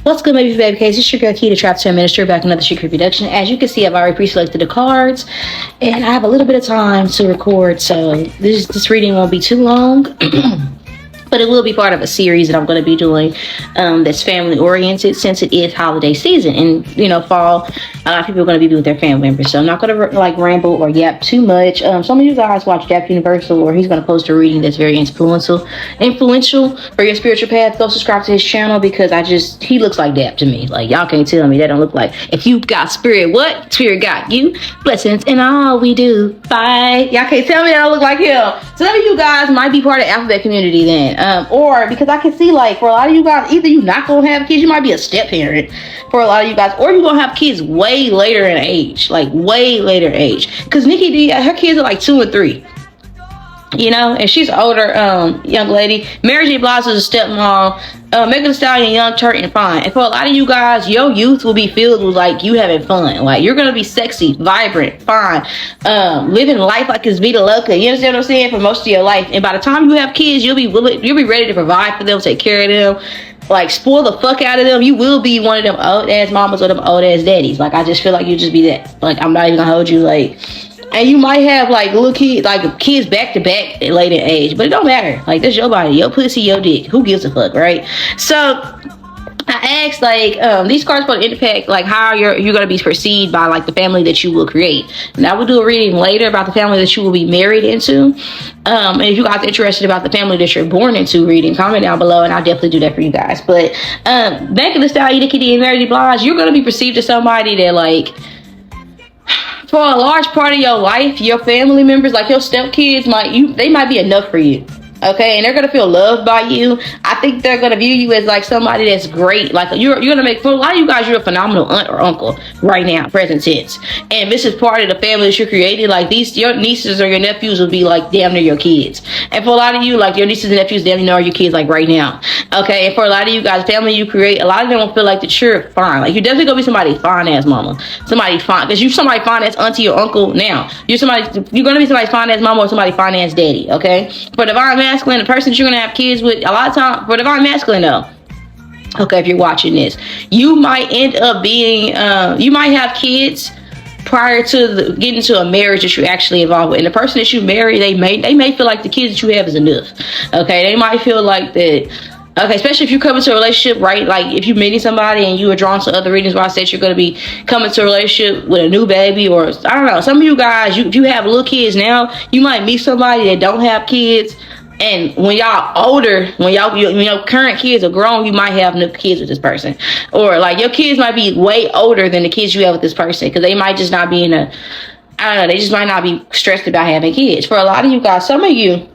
What's good, baby case? It's your girl Key, the Trap to Administer, back another secret production. As you can see, I've already pre-selected the cards, and I have a little bit of time to record, so this reading won't be too long. But it will be part of a series that I'm going to be doing that's family oriented, since it is holiday season and fall. A lot of people are going to be with their family members, so I'm not going to like ramble or yap too much. Some of you guys watch Jap Universal, or he's going to post a reading that's very influential for your spiritual path. Go subscribe to his channel, because he looks like Dap to me. Like, y'all can't tell me that don't look like. If you got spirit, what spirit got you? Blessings in all we do. Bye. Y'all can't tell me that don't look like him. Some of you guys might be part of the alphabet community then. Or because I can see, like, for a lot of you guys, either you're not gonna have kids, you might be a step parent for a lot of you guys, or you're gonna have kids way later in age, because Nikki D, her kids are like 2 and 3, and she's an older young lady. Mary J. Blige is a stepmom. Megan Thee Stallion, young, turnt, and fine. And for a lot of you guys, your youth will be filled with like you having fun. Like, you're gonna be sexy, vibrant, fine, living life like it's Vita Loca. You understand what I'm saying? For most of your life, and by the time you have kids, you'll be ready to provide for them, take care of them, like spoil the fuck out of them. You will be one of them old ass mamas or them old ass daddies. Like, I just feel like you just be that. Like, I'm not even gonna hold you, like. And you might have like little kids, like kids back to back at late in age, but it don't matter. Like, that's your body, your pussy, your dick. Who gives a fuck, right? So I asked, like, these cards for the impact, like how you're gonna be perceived by like the family that you will create. And I will do a reading later about the family that you will be married into. And if you guys are interested about the family that you're born into, reading, comment down below, and I'll definitely do that for you guys. But back in the style, Nikki D and Mary J. Blige, you're gonna be perceived as somebody that, like, for a large part of your life, your family members, like your stepkids, they might be enough for you. Okay, and they're gonna feel loved by you. I think they're gonna view you as like somebody that's great. Like, you're gonna make, for a lot of you guys, you're a phenomenal aunt or uncle right now, present tense. And this is part of the family that you're creating. Like, your nieces or your nephews will be like damn near your kids. And for a lot of you, like, your nieces and nephews damn near are your kids, like right now. Okay, and for a lot of you guys, family you create, a lot of them will feel like that you're fine. Like, you're definitely gonna be somebody fine ass mama, somebody fine, because you're somebody fine ass auntie or uncle now. You're gonna be somebody fine ass mama or somebody fine ass daddy. Okay, for divine masculine, the person that you're gonna have kids with, a lot of time for divine masculine though, okay, if you're watching this, you might end up being you might have kids prior to getting to a marriage that you're actually involved with. And the person that you marry, they may feel like the kids that you have is enough. Okay, they might feel like that. Okay, especially if you come into a relationship, right? Like, if you're meeting somebody and you are drawn to other readings where I said you're going to be coming to a relationship with a new baby, or I don't know, some of you guys, if you have little kids now, you might meet somebody that don't have kids. And when y'all older, when your current kids are grown, you might have new kids with this person. Or like, your kids might be way older than the kids you have with this person, because they might just not be they just might not be stressed about having kids. For a lot of you guys, some of you,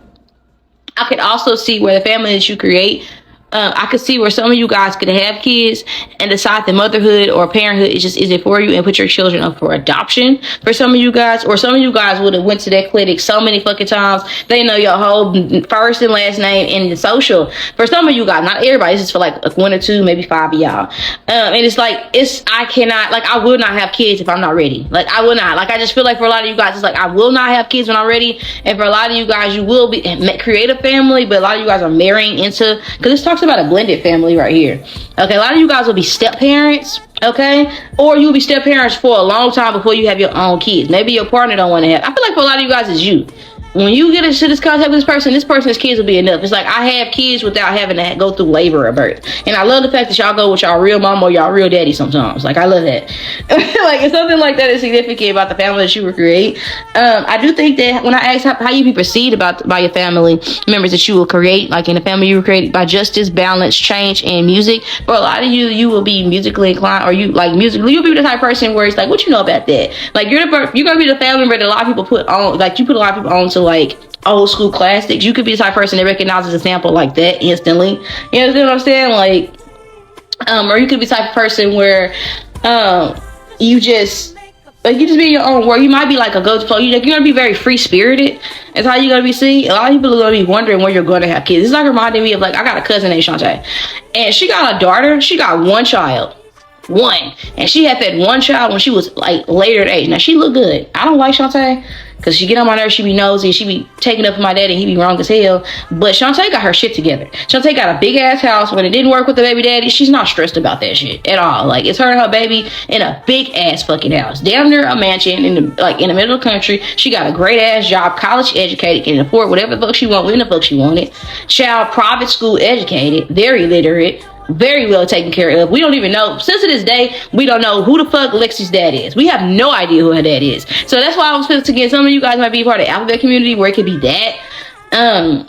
I could also see where the family that you create, I could see where some of you guys could have kids and decide that motherhood or parenthood isn't for you, and put your children up for adoption. For some of you guys, or some of you guys would have went to that clinic so many fucking times, they know your whole first and last name and the social. For some of you guys, not everybody, this is for like 1 or 2, maybe 5 of y'all. And it's like, I will not have kids if I'm not ready. Like, I will not. Like, I just feel like for a lot of you guys, it's like, I will not have kids when I'm ready. And for a lot of you guys, you will create a family, but a lot of you guys are marrying into, because this talks about a blended family right here. Okay, a lot of you guys will be step parents, okay, or you'll be step parents for a long time before you have your own kids. Maybe your partner don't want to have. I feel like for a lot of you guys, it's you. When you get into this contact with this person's kids will be enough. It's like, I have kids without having to go through labor or birth. And I love the fact that y'all go with y'all real mom or y'all real daddy sometimes. Like, I love that. Like, it's something like that is significant about the family that you will create. I do think that when I ask how you be perceived by your family members that you will create, like in the family you will create, by justice, balance, change, and music. For a lot of you will be musically inclined, or you like musically, you'll be the type of person where it's like, what you know about that? Like, you're gonna be the family member that a lot of people put on, like, you put a lot of people on to like old school classics. You could be the type of person that recognizes a sample like that instantly. You know what I'm saying? Like, or you could be the type of person where you just be in your own world. You might be like a go-to flow. You're gonna be very free spirited. That's how you're gonna be seen. A lot of people are gonna be wondering when you're gonna have kids. It's like reminding me of, like, I got a cousin named Shantae, and she got a daughter. She got one child. And she had that one child when she was like later in age. Now, she looked good. I don't like Shantae. Cause she get on my nerves, she be nosy, she be taking up for my daddy, he be wrong as hell. But Shantae got her shit together. Shantae got a big ass house. When it didn't work with the baby daddy, she's not stressed about that shit at all. Like, it's her and her baby in a big ass fucking house, damn near a mansion in the middle of the country. She got a great ass job, college educated, can afford whatever the fuck she want, when the fuck she wanted. Child, private school educated, very literate, very well taken care of. We don't even know, since to this day, we don't know who the fuck Lexi's dad is. We have no idea who her dad is. So that's why I was pissed again. Some of you guys might be part of the alphabet community where it could be that.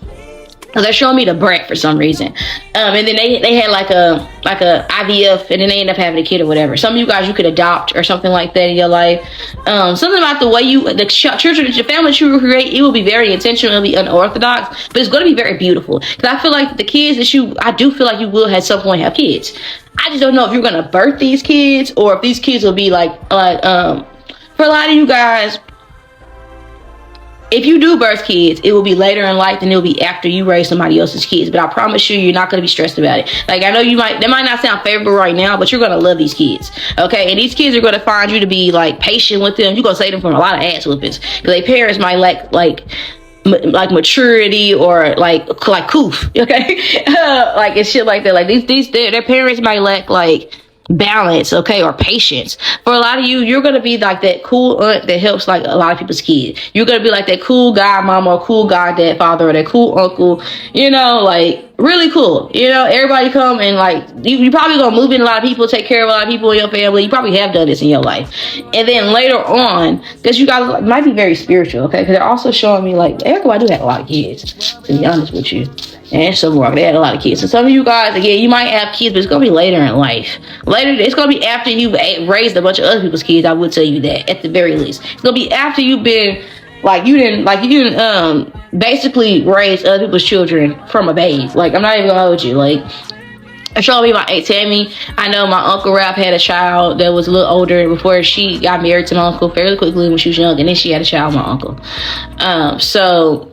They're showing me the brat for some reason. And then they had like a IVF, and then they end up having a kid or whatever. Some of you guys, you could adopt or something like that in your life. Something about the way the children that your family you will create, it will be very intentional, it'll be unorthodox, but it's going to be very beautiful. Because I feel like the kids that I do feel like you will at some point have kids. I just don't know if you're going to birth these kids, or if these kids will be like for a lot of you guys, if you do birth kids, it will be later in life, and it'll be after you raise somebody else's kids. But I promise you, you're not going to be stressed about it. Like, I know that might not sound favorable right now, but you're going to love these kids. Okay? And these kids are going to find you to be, like, patient with them. You're going to save them from a lot of ass whoopings. Because their parents might lack, like maturity, or like coof. Okay? Like, and shit like that. Like, their parents might lack, like, balance, okay, or patience. For a lot of you, you're gonna be like that cool aunt that helps like a lot of people's kids. You're gonna be like that cool guy mama, or cool guy dad father, or that cool uncle, you know, like really cool. You know, everybody come and like you probably gonna move in a lot of people, take care of a lot of people in your family. You probably have done this in your life. And then later on, because you guys like, might be very spiritual, okay, because they're also showing me like Erica I do have a lot of kids, to be honest with you. And some more. They had a lot of kids. So some of you guys, again, you might have kids, but it's gonna be later in life. Later, it's gonna be after you've raised a bunch of other people's kids. I would tell you that at the very least. It's gonna be after you've been you didn't basically raise other people's children from a babe. Like, I'm not even gonna hold you. Like, it's showing me my Aunt Tammy. I know my Uncle Rap had a child that was a little older before she got married to my uncle fairly quickly when she was young, and then she had a child with my uncle. So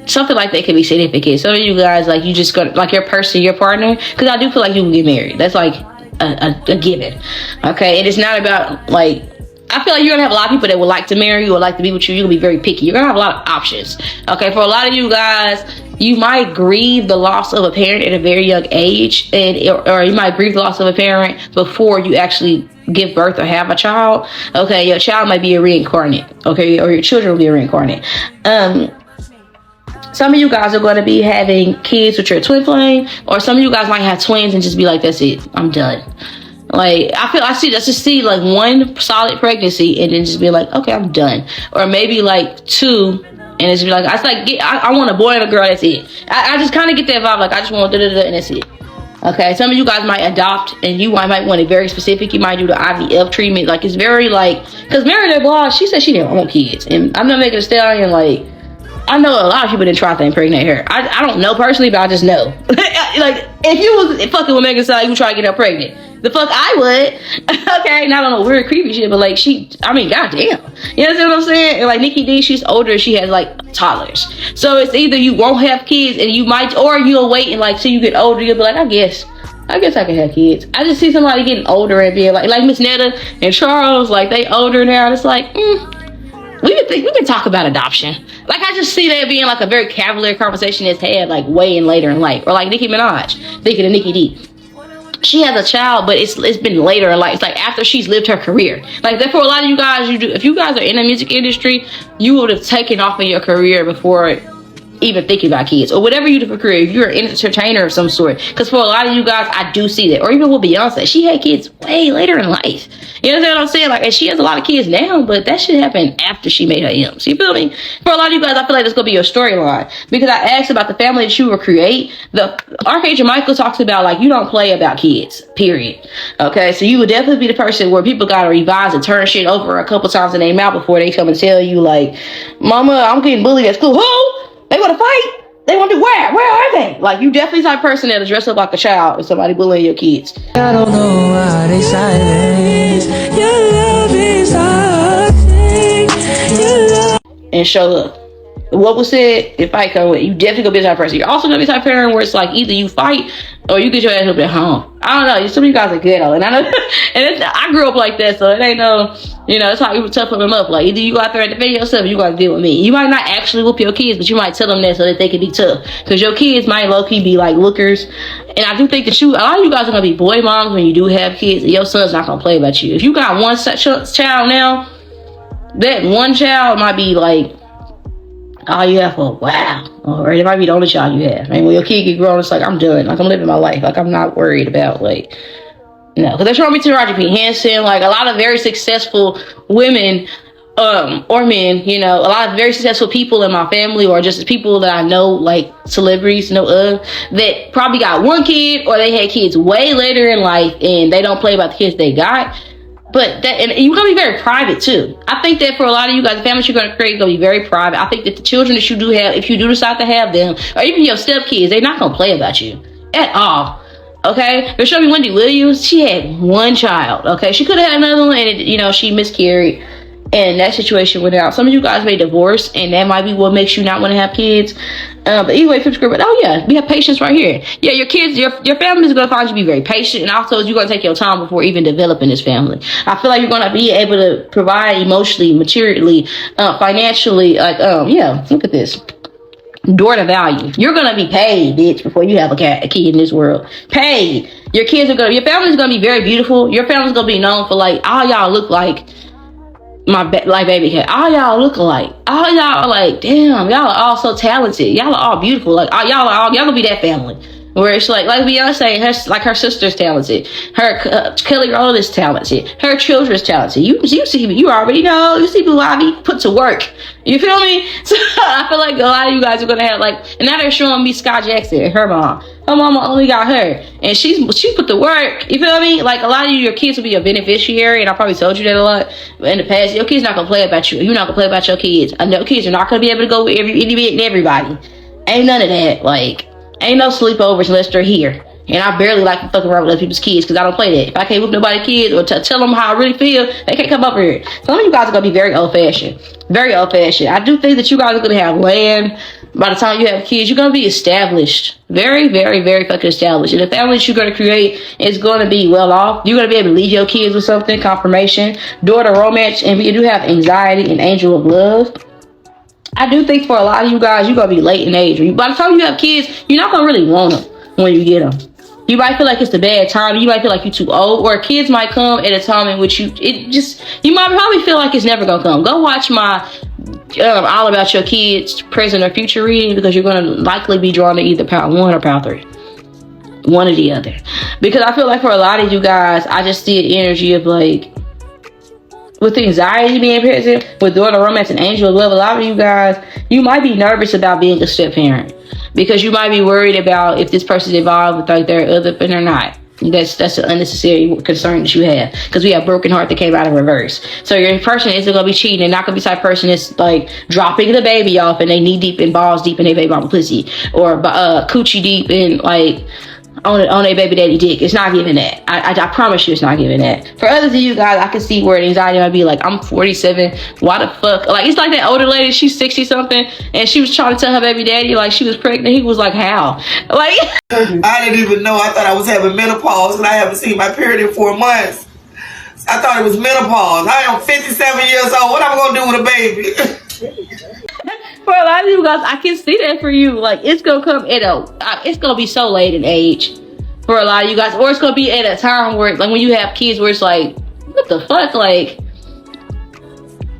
something like that could be significant. Some of you guys, like, you just go like your person, your partner, because I do feel like you will get married. That's like a given. Okay, and it's not about like, I feel like you're gonna have a lot of people that would like to marry you or like to be with you. You're gonna be very picky. You're gonna have a lot of options. Okay, for a lot of you guys, you might grieve the loss of a parent at a very young age, or you might grieve the loss of a parent before you actually give birth or have a child. Okay, your child might be a reincarnate. Okay, or your children will be a reincarnate. Some of you guys are going to be having kids with your twin flame, or some of you guys might have twins and just be like, that's it, I'm done. Like, I just see like one solid pregnancy and then just be like, okay, I'm done. Or maybe like two, and it's be like, I want a boy and a girl, that's it. I just kind of get that vibe, like I just want da-da-da, and that's it. Okay, some of you guys might adopt, and you might want it very specific. You might do the IVF treatment. Like, it's very like, because Mary J. Blige, she said she didn't want kids, and I'm not making a stallion like, I know a lot of people didn't try to impregnate her. I don't know personally, but I just know. Like, if you was fucking with Megan Thee Stallion, you try to get her pregnant. The fuck I would. Okay, not on no weird creepy shit, but like goddamn. You know what I'm saying? And like Nikki D, she's older, she has like toddlers. So it's either you won't have kids and you might, or you'll wait and like till you get older, you'll be like, I guess I can have kids. I just see somebody getting older and being like Miss Netta and Charles, like they older now, and it's like, we can talk about adoption. Like, I just see that being like a very cavalier conversation that's had like way in later in life. Or like Nicki Minaj, thinking of Nikki D. She has a child, but it's been later in life. It's like after she's lived her career. Like, therefore, a lot of you guys, if you guys are in the music industry, you would have taken off in your career before even thinking about kids, or whatever you do for career. If you're an entertainer of some sort, because for a lot of you guys, I do see that. Or even with Beyonce, she had kids way later in life. You know what I'm saying? Like, and she has a lot of kids now, but that shit happened after she made her M's. You feel me? For a lot of you guys, I feel like that's gonna be your storyline, because I asked about the family that you will create. The Archangel Michael talks about like, you don't play about kids, period. Okay, so you would definitely be the person where people gotta revise and turn shit over a couple times in their mouth before they come and tell you like, mama, I'm getting bullied at school. Who? They want to fight? They want to do where? Where are they? Like, you definitely the type of person that'll dress up like a child if somebody bullying your kids. I don't know why they silence. Your love is hard. And show up. what was said, if I come with you, definitely gonna be the type of person. You're also gonna be the type of parent where it's like either you fight or you get your ass up at home. I don't know. Some of you guys are ghetto, and I know, and I grew up like that, so it ain't no, it's like you were tough them up. Like either you go out there and defend yourself, or you gotta deal with me. You might not actually whoop your kids, but you might tell them that so that they can be tough. Because your kids might low key be like lookers, and I do think that a lot of you guys are gonna be boy moms when you do have kids. And your son's not gonna play about you. If you got one such child now, that one child might be like all you have for a while, or it might be the only child you have. I mean, when your kid get grown, it's like, I'm done. Like, I'm living my life. Like, I'm not worried about, like, no. Because they're showing me to Roger P. Hansen, like, a lot of very successful women, or men, a lot of very successful people in my family, or just people that I know, like, celebrities, that probably got one kid, or they had kids way later in life, and they don't play about the kids they got. But that, and you're gonna be very private too. I think that for a lot of you guys, the families you're gonna create are gonna be very private. I think that the children that you do have, if you do decide to have them, or even your stepkids, they're not gonna play about you at all. Okay, but show me Wendy Williams. She had one child. Okay, she could have had another one, and she miscarried, and that situation went out. Some of you guys may divorce, and that might be what makes you not want to have kids. But anyway, we have patience right here. Yeah, your kids, your family is going to find you to be very patient, and also you're going to take your time before even developing this family. I feel like you're going to be able to provide emotionally, materially, financially. Look at this. Door to value. You're going to be paid, bitch, before you have a kid in this world. Paid. Your family is going to be very beautiful. Your family is going to be known for, like, all y'all look like like baby cat. All y'all look alike. All y'all are like, damn, y'all are all so talented. Y'all are all beautiful. Like y'all gonna be that family where it's like Beyonce, her sister's talented. Her Kelly Rowland is talented. Her children's talented. You see, you already know. You see Blue Ivy put to work. You feel me? So I feel like a lot of you guys are gonna have and now they're showing me Scott Jackson, her mom. Her mama only got her, and she put the work. You feel me? Like a lot of your kids will be a beneficiary, and I probably told you that a lot in the past. Your kids not gonna play about you. You're not gonna play about your kids. I know kids are not gonna be able to go with everybody. Ain't none of that. Like ain't no sleepovers unless they're here. And I barely like to fuck around with other people's kids because I don't play that. If I can't whip nobody's kids or tell them how I really feel, they can't come over here. Some of you guys are gonna be very old fashioned. Very old fashioned. I do think that you guys are gonna have land. By the time you have kids, you're going to be established. Very, very, very fucking established. And the family that you're going to create is going to be well off. You're going to be able to leave your kids with something, confirmation, door to romance, and you do have anxiety and angel of love. I do think for a lot of you guys, you're going to be late in age. By the time you have kids, you're not going to really want them when you get them. You might feel like it's the bad time. You might feel like you're too old, or kids might come at a time in which you might probably feel like it's never going to come. Go watch my all about your kids present or future reading, because you're going to likely be drawn to either power 1 or power 3, one or the other. Because I feel like for a lot of you guys, I just see an energy of like, with anxiety being present, with door to romance and angel of love, a lot of you guys, you might be nervous about being a step parent, because you might be worried about if this person's involved with like their other, but they're not. That's an unnecessary concern that you have, because we have broken heart that came out of reverse. So your person isn't going to be cheating. They're not going to be the type of person that's like dropping the baby off and they knee deep and balls deep in their baby mama pussy, or coochie deep and like on a baby daddy dick. It's not giving that. I promise you it's not giving that. For others of you guys, I can see where the anxiety might be like, I'm 47, why the fuck? Like, it's like that older lady, she's 60 something, and she was trying to tell her baby daddy like she was pregnant. He was like, how? Like, I didn't even know. I thought I was having menopause, and I haven't seen my period in 4 months. I thought it was menopause. I am 57 years old. What am I gonna do with a baby? for a lot of you guys, I can see that for you. Like, it's gonna come it's gonna be so late in age for a lot of you guys, or it's gonna be at a time where, like, when you have kids, where it's like, what the fuck, like,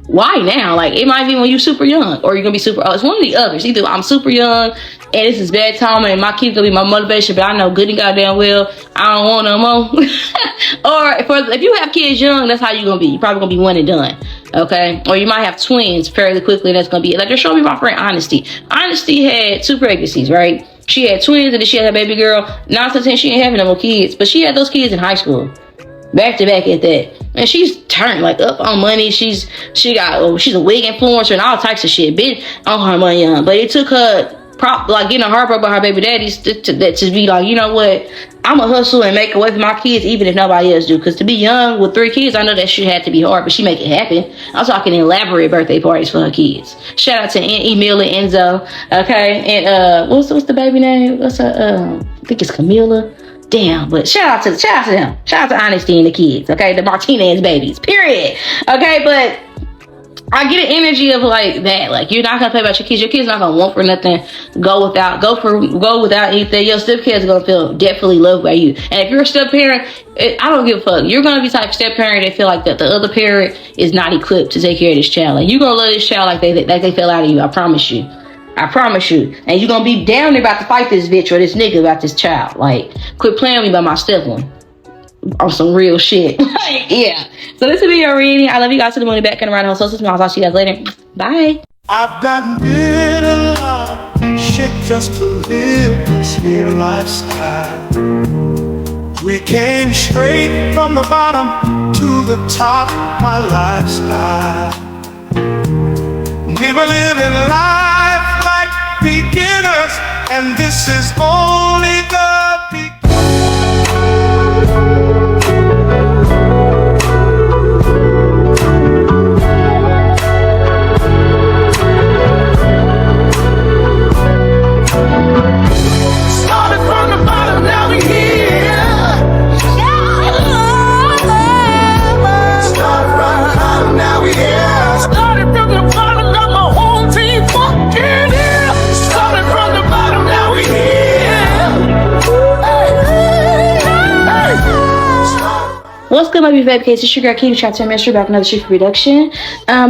why now? Like, it might be when you're super young, or you're gonna be super old. It's one of the others. Either I'm super young and this is bad time and my kid's gonna be my motivation, but I know good and goddamn well I don't want no more. Or if you have kids young, that's how you're gonna be. You're probably gonna be one and done. Okay? Or you might have twins fairly quickly, and that's gonna be like, they're showing me my friend Honesty. Honesty had 2 pregnancies, right? She had twins, and then she had her baby girl. 9 out of 10, she ain't having no more kids, but she had those kids in high school, back to back at that. And she's turned like up on money. She's a wig influencer and all types of shit. Been on her money, but it took her getting a heartbroken by her baby daddies to be like, you know what, I'm gonna hustle and make a way for my kids even if nobody else do. Because to be young with 3 kids, I know that shit had to be hard, but she make it happen. I'm talking elaborate birthday parties for her kids. Shout out to Emil and Enzo, okay? And what's the baby name? What's her I think it's Camila. Damn, but shout out to them. Shout out to Honesty and the kids, okay? The Martinez babies, period. Okay, but I get an energy of like that. Like, you're not gonna play about your kids. Your kids not gonna want for nothing. Go without anything. Your step kids gonna feel definitely loved by you. And if you're a step parent, I don't give a fuck. You're gonna be type of step parent that feel like that the other parent is not equipped to take care of this child. Like, you gonna love this child like they fell out of you. I promise you. And you're gonna be down there about to fight this bitch or this nigga about this child. Like, quit playing with me by my step one. On some real shit. Yeah. So this will be your reading. I love you guys to the moon and back and around the whole social. I'll talk to you guys later. Bye. I've done did a lot of shit just to live this here lifestyle. We came straight from the bottom to the top of my lifestyle. We were living life like beginners, and this is only the beginning. What's good, my beautiful kids? It's your girl 𝒮𝓂𝓒𝓒𝓒 Chapter Minister back another Secret Reduction.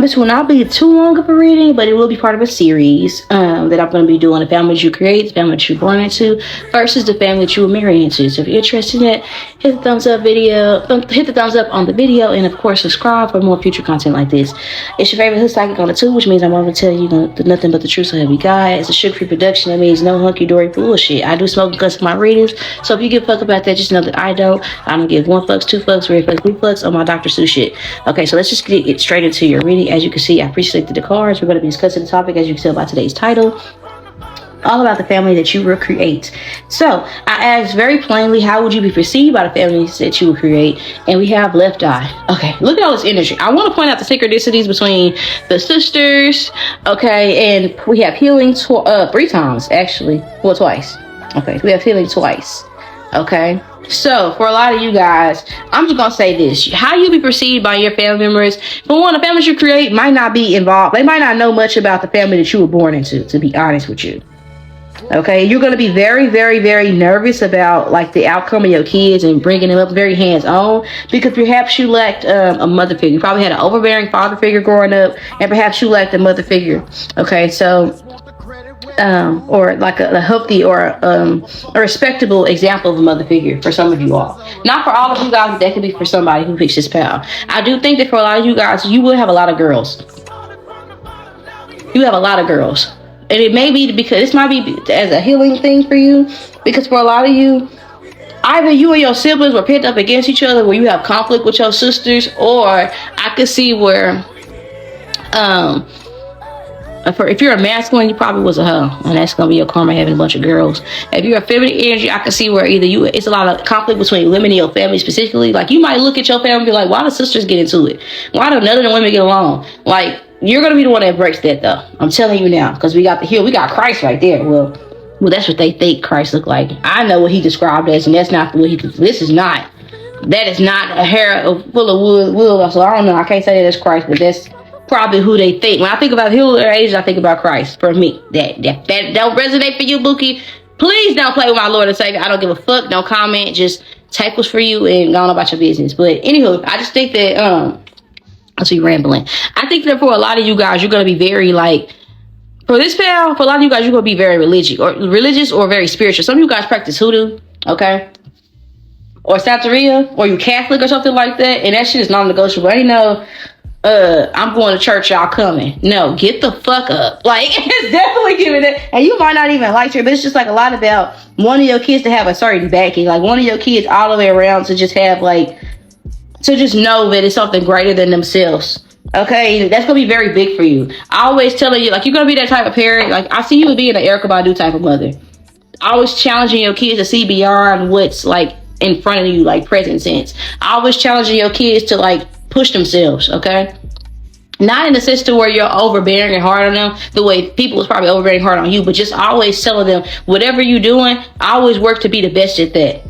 This will not be too long of a reading, but it will be part of a series that I'm going to be doing. The family that you create, the family that you're born into, versus the family that you will marry into. So if you're interested in that, hit the thumbs up on the video, and of course subscribe for more future content like this. It's your favorite hood psychic on the tube, which means I'm going to tell you nothing but the truth, so help you God. It's a sugar-free production. That means no hunky-dory bullshit. I do smoke and cuss in my readings, so if you give a fuck about that, just know that I don't give 1 fuck, 2 fucks, 3 fucks, 3 fucks on my Dr. Seuss shit. Okay, so let's just get straight into your reading. As you can see, I pre-selected the cards. We're going to be discussing the topic, as you can tell by today's title, all about the family that you will create. So I asked very plainly, how would you be perceived by the families that you will create? And we have left eye. Okay, look at all this energy. I want to point out the synchronicities between the sisters. Okay, and we have healing 3 times, actually. Well, twice. Okay, we have healing twice. Okay, so for a lot of you guys, I'm just gonna say this: how you be perceived by your family members. For one, the families you create might not be involved. They might not know much about the family that you were born into, to be honest with you. Okay, you're going to be very, very, very nervous about like the outcome of your kids and bringing them up, very hands-on, because perhaps you lacked a mother figure. You probably had an overbearing father figure growing up, and perhaps you lacked a mother figure. Okay, so or like a healthy or a respectable example of a mother figure for some of you all. Not for all of you guys, but that could be for somebody who picks this pal. I do think that for a lot of you guys, you will have a lot of girls. You have a lot of girls. And it may be because this might be as a healing thing for you, because for a lot of you, either you and your siblings were pent up against each other, where you have conflict with your sisters, or I could see where if you're a masculine, you probably was a hoe, and that's gonna be your karma, having a bunch of girls. If you're a feminine energy, I can see where either it's a lot of conflict between women in your family specifically. Like, you might look at your family and be like, why do sisters get into it? Why do none of the women get along? Like, you're gonna be the one that breaks that, though. I'm telling you now, because we got Christ right there. Well, that's what they think Christ looked like. I know what he described as, and that's not what he. That is not a hair full of wool. So I don't know. I can't say that that's Christ, but that's probably who they think. When I think about healer age, I think about Christ. For me, that don't resonate for you, Bookie. Please don't play with my Lord and Savior. I don't give a fuck. Don't comment. Just take what's for you and go on about your business. But anywho, I just think that I'll be rambling. I think that for a lot of you guys, you're gonna be very like, for this pal, for a lot of you guys, you're gonna be very religious or very spiritual. Some of you guys practice hoodoo, okay, or Santeria, or you Catholic or something like that, and that shit is non-negotiable. I know. I'm going to church, y'all coming. No, get the fuck up. Like, it's definitely giving it. And you might not even like her, but it's just like a lot about one of your kids to have a certain backing. Like, one of your kids all the way around to just have like, to just know that it's something greater than themselves. Okay, that's gonna be very big for you. I always telling you, like, you're gonna be that type of parent. Like, I see you as being an �Πλ 𝒂𝓂𝓅 type of mother. Always challenging your kids to see beyond what's like in front of you, like present sense. Always challenging your kids to like push themselves. Okay, not in the sense to where you're overbearing and hard on them, the way people is probably overbearing hard on you, but just always telling them whatever you're doing, always work to be the best at that.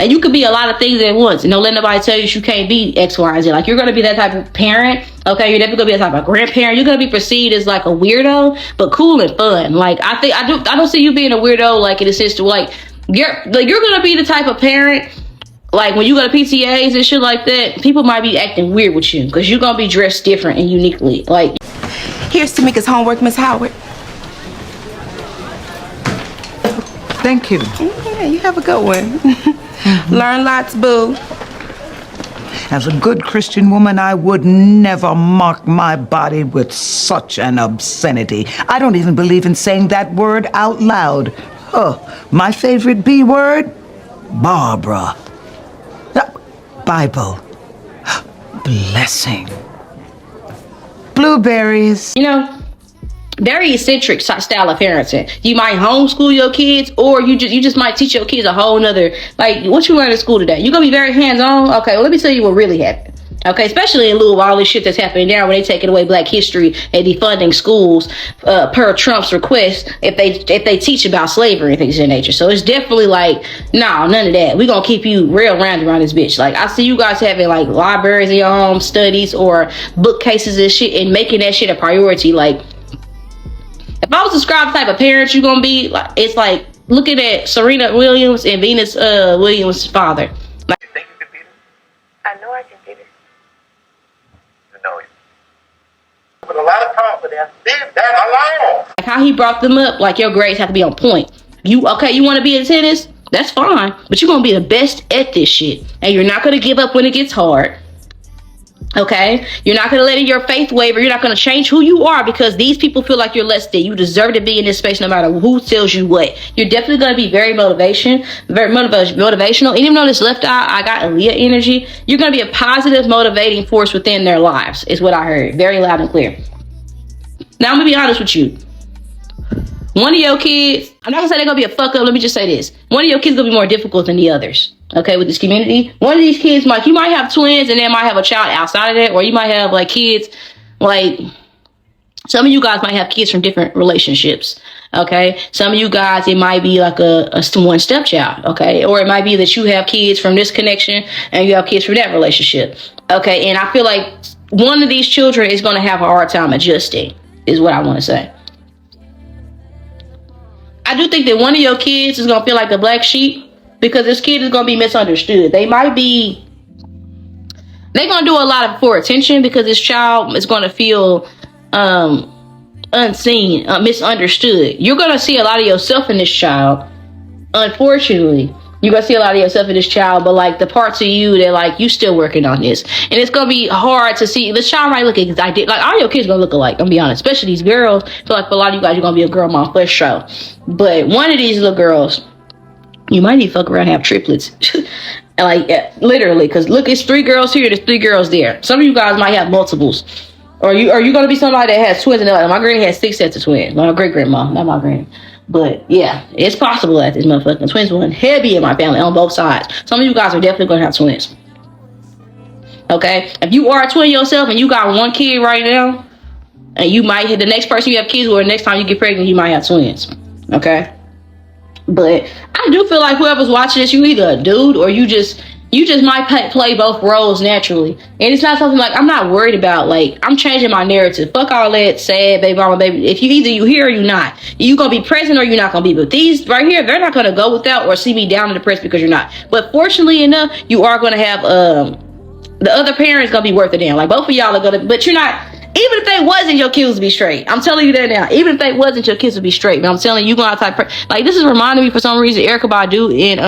And you could be a lot of things at once, and don't let nobody tell you can't be X, Y, and Z. Like, you're gonna be that type of parent, okay? You're definitely gonna be that type of grandparent. You're gonna be perceived as like a weirdo, but cool and fun. Like, I don't see you being a weirdo, like in a sense to like you're gonna be the type of parent, like when you go to PTAs and shit like that, people might be acting weird with you because you're gonna be dressed different and uniquely. Like, here's Tamika's homework, Miss Howard. Thank you. Yeah, you have a good one. Learn lots, boo. As a good Christian woman, I would never mark my body with such an obscenity. I don't even believe in saying that word out loud. Oh, my favorite B word? Barbara. Bible. Blessing. Blueberries. you know, very eccentric style of parenting. You might homeschool your kids, or you just might teach your kids a whole nother, like, what you learned in school today. You're gonna be very hands-on. Okay, well, let me tell you what really happened. Okay, especially in lieu of all this shit that's happening now, when they taking away Black history and defunding schools per Trump's request if they teach about slavery and things of that nature. So it's definitely like, no, none of that. We gonna keep you real round around this bitch. Like, I see you guys having like libraries in your home, studies or bookcases and shit, and making that shit a priority. Like, if I was to describe the type of parent you're gonna be, like, it's like looking at Serena Williams and Venus Williams' father. Like, You think you can beat it? I know I can get it. You know it. With a lot of confidence, leave that alone. like how he brought them up, like, your grades have to be on point. You want to be in tennis? That's fine, but you're gonna be the best at this shit, and you're not gonna give up when it gets hard. Okay, you're not gonna let your faith waver. You're not gonna change who you are because these people feel like you're less than. You deserve to be in this space no matter who tells you what. You're definitely gonna be very motivational. And even though this left eye, I got Aaliyah energy, you're gonna be a positive, motivating force within their lives, is what I heard, very loud and clear. Now I'm gonna be honest with you. One of your kids, I'm not gonna say they're gonna be a fuck up. Let me just say this: one of your kids is gonna be more difficult than the others. Okay, with this community, one of these kids, like, you might have twins and they might have a child outside of that, or you might have like kids, like, some of you guys might have kids from different relationships. Okay, some of you guys, it might be like a one stepchild. Okay, or it might be that you have kids from this connection and you have kids from that relationship. Okay, and I feel like one of these children is going to have a hard time adjusting, is what I want to say. I do think that one of your kids is going to feel like the black sheep, because this kid is going to be misunderstood. They're going to do a lot for attention, because this child is going to feel unseen, misunderstood. You're going to see a lot of yourself in this child. Unfortunately, you're going to see a lot of yourself in this child, but like the parts of you that like you still working on this. And it's going to be hard to see. This child might look exactly like all your kids going to look alike. I'm going to be honest, especially these girls. I feel like for a lot of you guys, you're going to be a girl mom flesh show. But one of these little girls, you might need to fuck around and have triplets. Like, literally, because look, it's 3 girls here, there's 3 girls there. Some of you guys might have multiples. Or are you going to be somebody that has twins? And my granny had 6 sets of twins. My great grandma, not my granny. But yeah, it's possible that this motherfucking twins were heavy in my family on both sides. Some of you guys are definitely going to have twins. Okay, if you are a twin yourself and you got one kid right now, and you might hit the next person you have kids with, or next time you get pregnant, you might have twins. Okay. But I do feel like whoever's watching this, you either a dude or you just might play both roles naturally. And it's not something like, I'm not worried about, like, I'm changing my narrative. Fuck all that sad baby mama baby. If you either you here or you not, you gonna be present or you're not gonna be. But these right here, they're not gonna go without or see me down and depressed because you're not. But fortunately enough, you are gonna have the other parent's gonna be worth a damn. Like, both of y'all are gonna, but you're not. Even if they wasn't, your kids would be straight. I'm telling you that now. Even if they wasn't, your kids would be straight. But I'm telling you, gonna type like, this is reminding me for some reason �Πλ 𝒂𝓂𝓅𝓈 in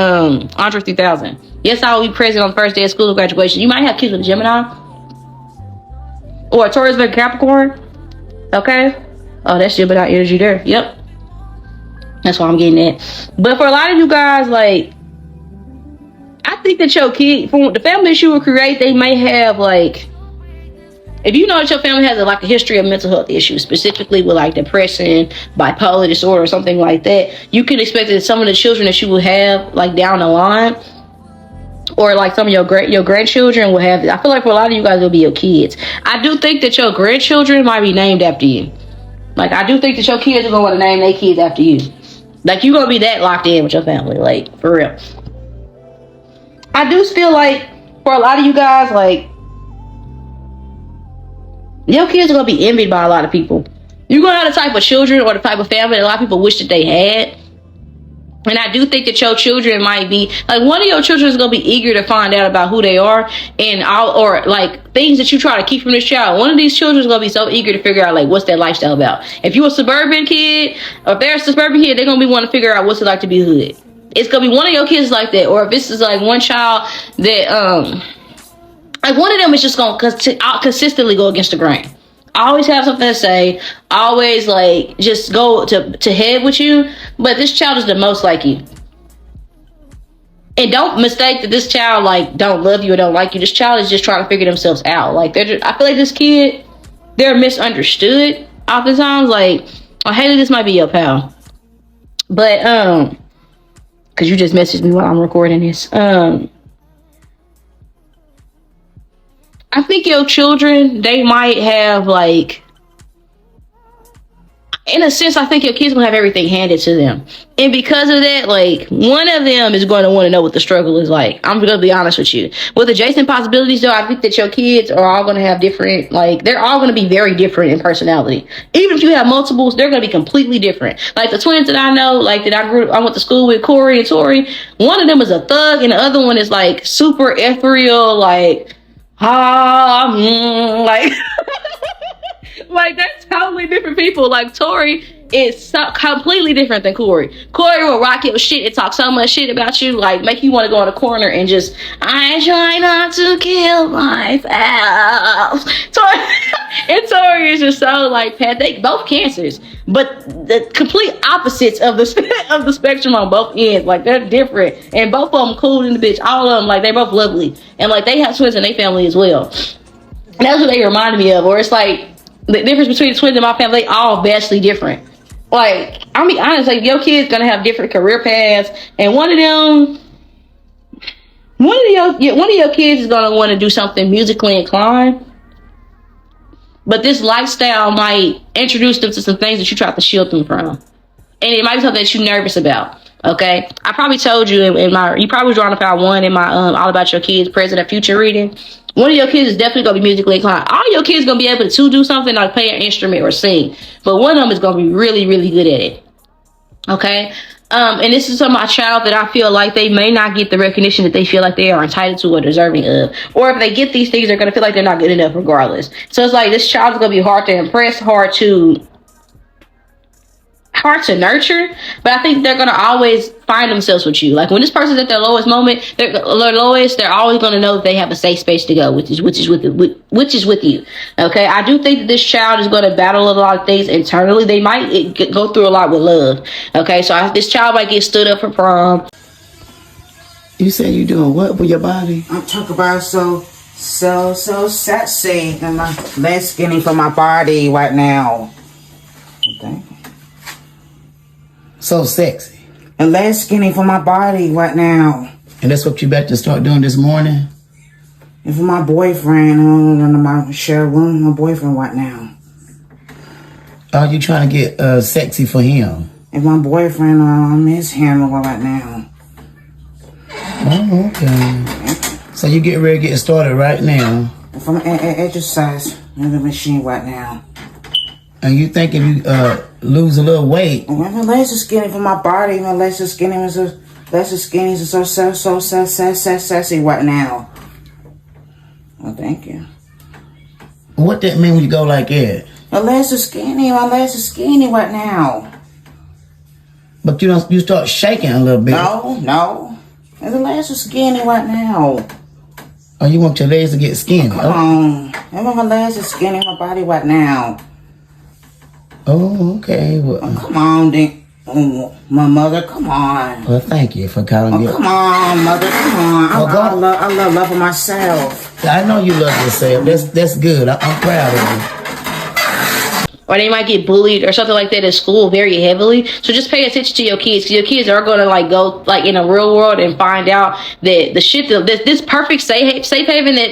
Andre 3000. Yes, I will be present on the first day of school graduation. You might have kids with a Gemini or a Taurus, 𝒃 Capricorn. Okay. Oh, that's Gemini energy there. Yep. That's why I'm getting that. But for a lot of you guys, like, I think that your kid, from the family that you will create, they may have like if you know that your family has a history of mental health issues, specifically with like depression, bipolar disorder, or something like that, you can expect that some of the children that you will have like down the line, or like some of your grandchildren will have. I feel like for a lot of you guys, it'll be your kids. I do think that your grandchildren might be named after you. Like, I do think that your kids are gonna want to name their kids after you. Like, you're gonna be that locked in with your family, like, for real. I do feel like for a lot of you guys, like, your kids are gonna be envied by a lot of people. You're gonna have the type of children or the type of family that a lot of people wish that they had. And I do think that your children might be like, one of your children is gonna be eager to find out about who they are and all, or like things that you try to keep from this child. One of these children is gonna be so eager to figure out like what's their lifestyle about. If you're a suburban kid, or if they're a suburban kid, they're gonna be wanting to figure out what's it like to be hood. It's gonna be one of your kids like that, or if this is like one child that like one of them is just gonna consistently go against the grain. Always have something to say, always like just go to head with you, but this child is the most like you. And don't mistake that this child like don't love you or don't like you. This child is just trying to figure themselves out. Like I feel like this kid, they're misunderstood oftentimes. Like, oh, Haley, this might be your pal, but because you just messaged me while I'm recording this. I think your children, they might have like, in a sense, I think your kids gonna have everything handed to them. And because of that, like, one of them is going to want to know what the struggle is like. I'm gonna be honest with you. With adjacent possibilities though, I think that your kids are all gonna have different, like, they're all gonna be very different in personality. Even if you have multiples, they're gonna be completely different. Like the twins that I know, like that I went to school with, Corey and Tori, one of them is a thug and the other one is like super ethereal, like, like like that's totally different people. Like Tori is so completely different than Corey. Corey will rock your shit and talk so much shit about you, like make you want to go in a corner and just, I try not to kill myself. Tori is just so like, they both cancers, but the complete opposites of the spectrum on both ends. Like they're different, and both of them cool in the bitch. All of them, like, they're both lovely, and like they have twins in their family as well. And that's what they reminded me of. Or it's like the difference between the twins in my family, they all vastly different. Like, I'll be honest, like your kid's gonna have different career paths, and one of your kids is gonna want to do something musically inclined. But this lifestyle might introduce them to some things that you try to shield them from. And it might be something that you're nervous about. Okay? I probably told you you probably was drawing a file 1 in my All About Your Kids Present and Future reading. One of your kids is definitely going to be musically inclined. All your kids going to be able to do something like play an instrument or sing. But one of them is going to be really, really good at it. Okay? And this is my child that I feel like they may not get the recognition that they feel like they are entitled to or deserving of. Or if they get these things, they're going to feel like they're not good enough regardless. So it's like this child is going to be hard to impress, hard to nurture, but I think they're going to always find themselves with you. Like when this person's at their lowest moment, they're always going to know that they have a safe space to go, which is with you. Okay, I do think that this child is going to battle a lot of things internally. They might go through a lot with love. Okay, so this child might get stood up for prom. You say you doing what with your body? I'm talking about so sexy and my legs skinny for my body right now. Okay. So sexy. And legs skinny for my body right now. And that's what you better to start doing this morning? And for my boyfriend, I'm share room with my boyfriend right now. Are you trying to get sexy for him? And my boyfriend, I miss him right now. Oh, okay. So you get ready to get started right now. If I'm exercise in the machine right now. And you think if you lose a little weight? My legs are skinny for my body. My legs are skinny. So sexy right now. Oh, thank you. What that mean when you go like that? My legs are skinny. My legs are skinny right now. But you start shaking a little bit. No. And the legs are skinny right now. Oh, you want your legs to get skinny? Come on. My legs are skinny. My body right now. Oh, okay. Well, come on, then. Oh, my mother, come on. Well, thank you for calling me. Oh, come on, mother, come on. Oh, God. I love loving myself. I know you love yourself. That's good. I'm proud of you. Or they might get bullied or something like that at school very heavily. So just pay attention to your kids. 'Cause your kids are going to like go like in a real world and find out that the shit that this perfect safe haven that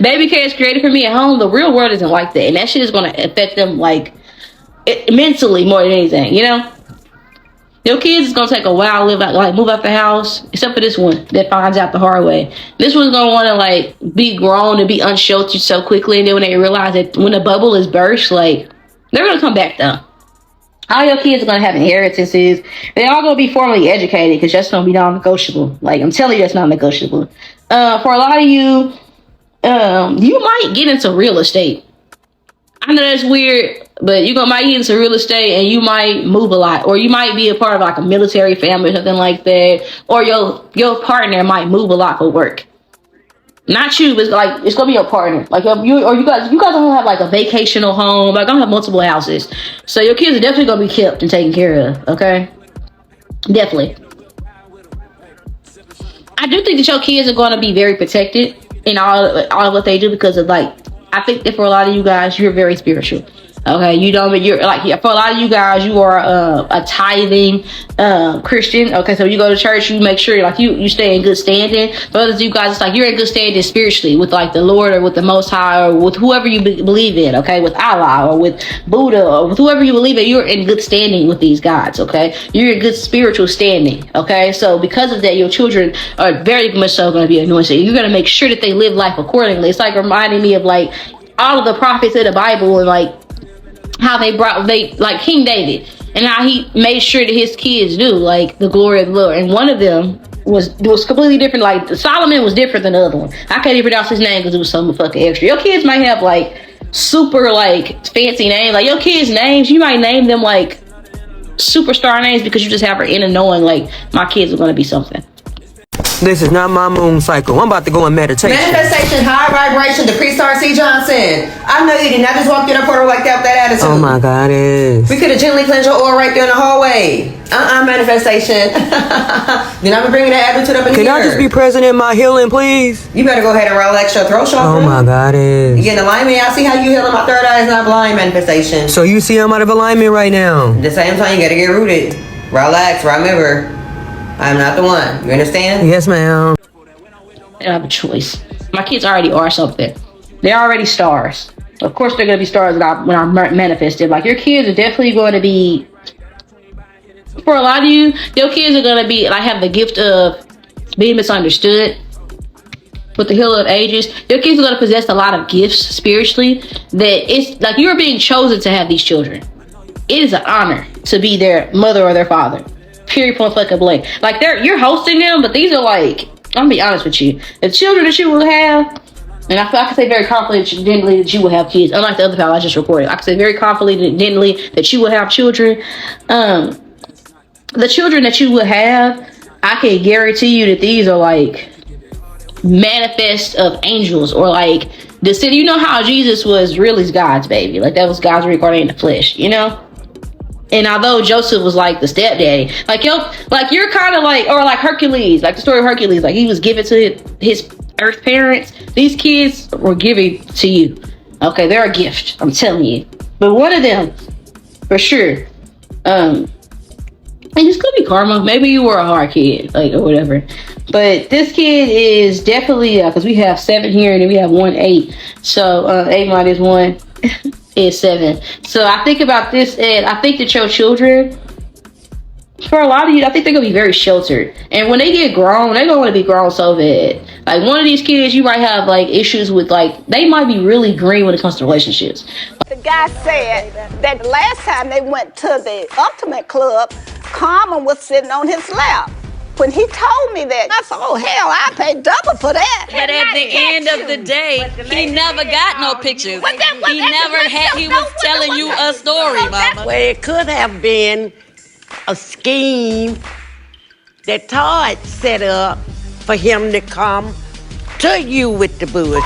baby K has created for me at home, the real world isn't like that. And that shit is going to affect them like mentally more than anything, you know? Your kids is going to take a while to move out the house, except for this one that finds out the hard way. This one's going to want to like be grown and be unsheltered so quickly. And then when they realize that when the bubble is burst, like they're going to come back down. All your kids are going to have inheritances. They're all going to be formally educated because that's going to be non-negotiable. Like I'm telling you, that's not negotiable. For a lot of you, you might get into real estate. I know that's weird, but you might get into real estate and you might move a lot, or you might be a part of like a military family or something like that, or your partner might move a lot for work. Not you, but like it's gonna be your partner. Like you guys don't have like a vacational home. Like I don't have multiple houses, so your kids are definitely gonna be kept and taken care of. Okay, definitely. I do think that your kids are gonna be very protected in all of what they do because of like. I think that for a lot of you guys, you're very spiritual. Okay, you're like, for a lot of you guys, you are a tithing Christian. Okay, so you go to church, you make sure like you stay in good standing. For others of you guys, it's like you're in good standing spiritually with like the Lord or with the Most High or with whoever you believe in. Okay, with Allah or with Buddha or with whoever you believe in, you're in good standing with these gods. Okay, you're in good spiritual standing. Okay, so because of that, your children are very much so going to be anointed. You're going to make sure that they live life accordingly. It's like reminding me of like all of the prophets of the Bible and like how they like King David and how he made sure that his kids do like the glory of the Lord. And one of them was completely different. Like Solomon was different than the other one. I can't even pronounce his name because it was so fucking extra. Your kids might have like super like fancy names. Like your kids' names, you might name them like superstar names because you just have her inner knowing like my kids are going to be something. This is not my moon cycle. I'm about to go in meditation. Manifestation, high vibration, the pre-star C. Johnson. I know you did not just walk through the portal like that with that attitude. Oh my goddess. We could have gently cleansed your oil right there in the hallway. Manifestation. Then I'm bringing that attitude up in here. Can I just be present in my healing, please? You better go ahead and relax your throat chakra. Oh my goddess. You get in alignment. I see how you healing. My third eye is not blind. Manifestation. So you see I'm out of alignment right now. At the same time, you gotta get rooted. Relax. Remember, I'm not the one. You understand? Yes, ma'am. I have a choice. My kids already are something. They're already stars. Of course, they're gonna be stars when I manifest it. Like your kids are definitely going to be. For a lot of you, your kids are gonna be like have the gift of being misunderstood. With the Healer of Ages, your kids are gonna possess a lot of gifts spiritually. That it's like you're being chosen to have these children. It is an honor to be their mother or their father. Period. Point fucking blank. Like you're hosting them, but these are like. I'm gonna be honest with you. The children that you will have, and I can say very confidently that you will have kids. Unlike the other file I just reported, I can say very confidently that you will have children. The children that you will have, I can guarantee you that these are like manifest of angels or like the city. You know how Jesus was really God's baby, like that was God's reincarnated in the flesh, you know. And although Joseph was like the stepdaddy, like you're kind of like, or like Hercules, like the story of Hercules, like he was given to his earth parents. These kids were given to you. Okay, they're a gift. I'm telling you. But one of them, for sure, and it's gonna be karma. Maybe you were a hard kid, like or whatever. But this kid is definitely because we have 7 here and then we have 1 8. So 8 minus 1. Is 7. So I think about this, and I think that your children, for a lot of you, I think they're gonna be very sheltered. And when they get grown, they're gonna want to be grown so bad. Like one of these kids, you might have like issues with, like they might be really green when it comes to relationships. The guy said that the last time they went to the Ultimate Club, Carmen was sitting on his lap. When he told me that, I said, oh, hell, I paid double for that. But at the end of the day, he never got no pictures. He was telling you a story, Mama. Well, it could have been a scheme that Todd set up for him to come to you with the bush.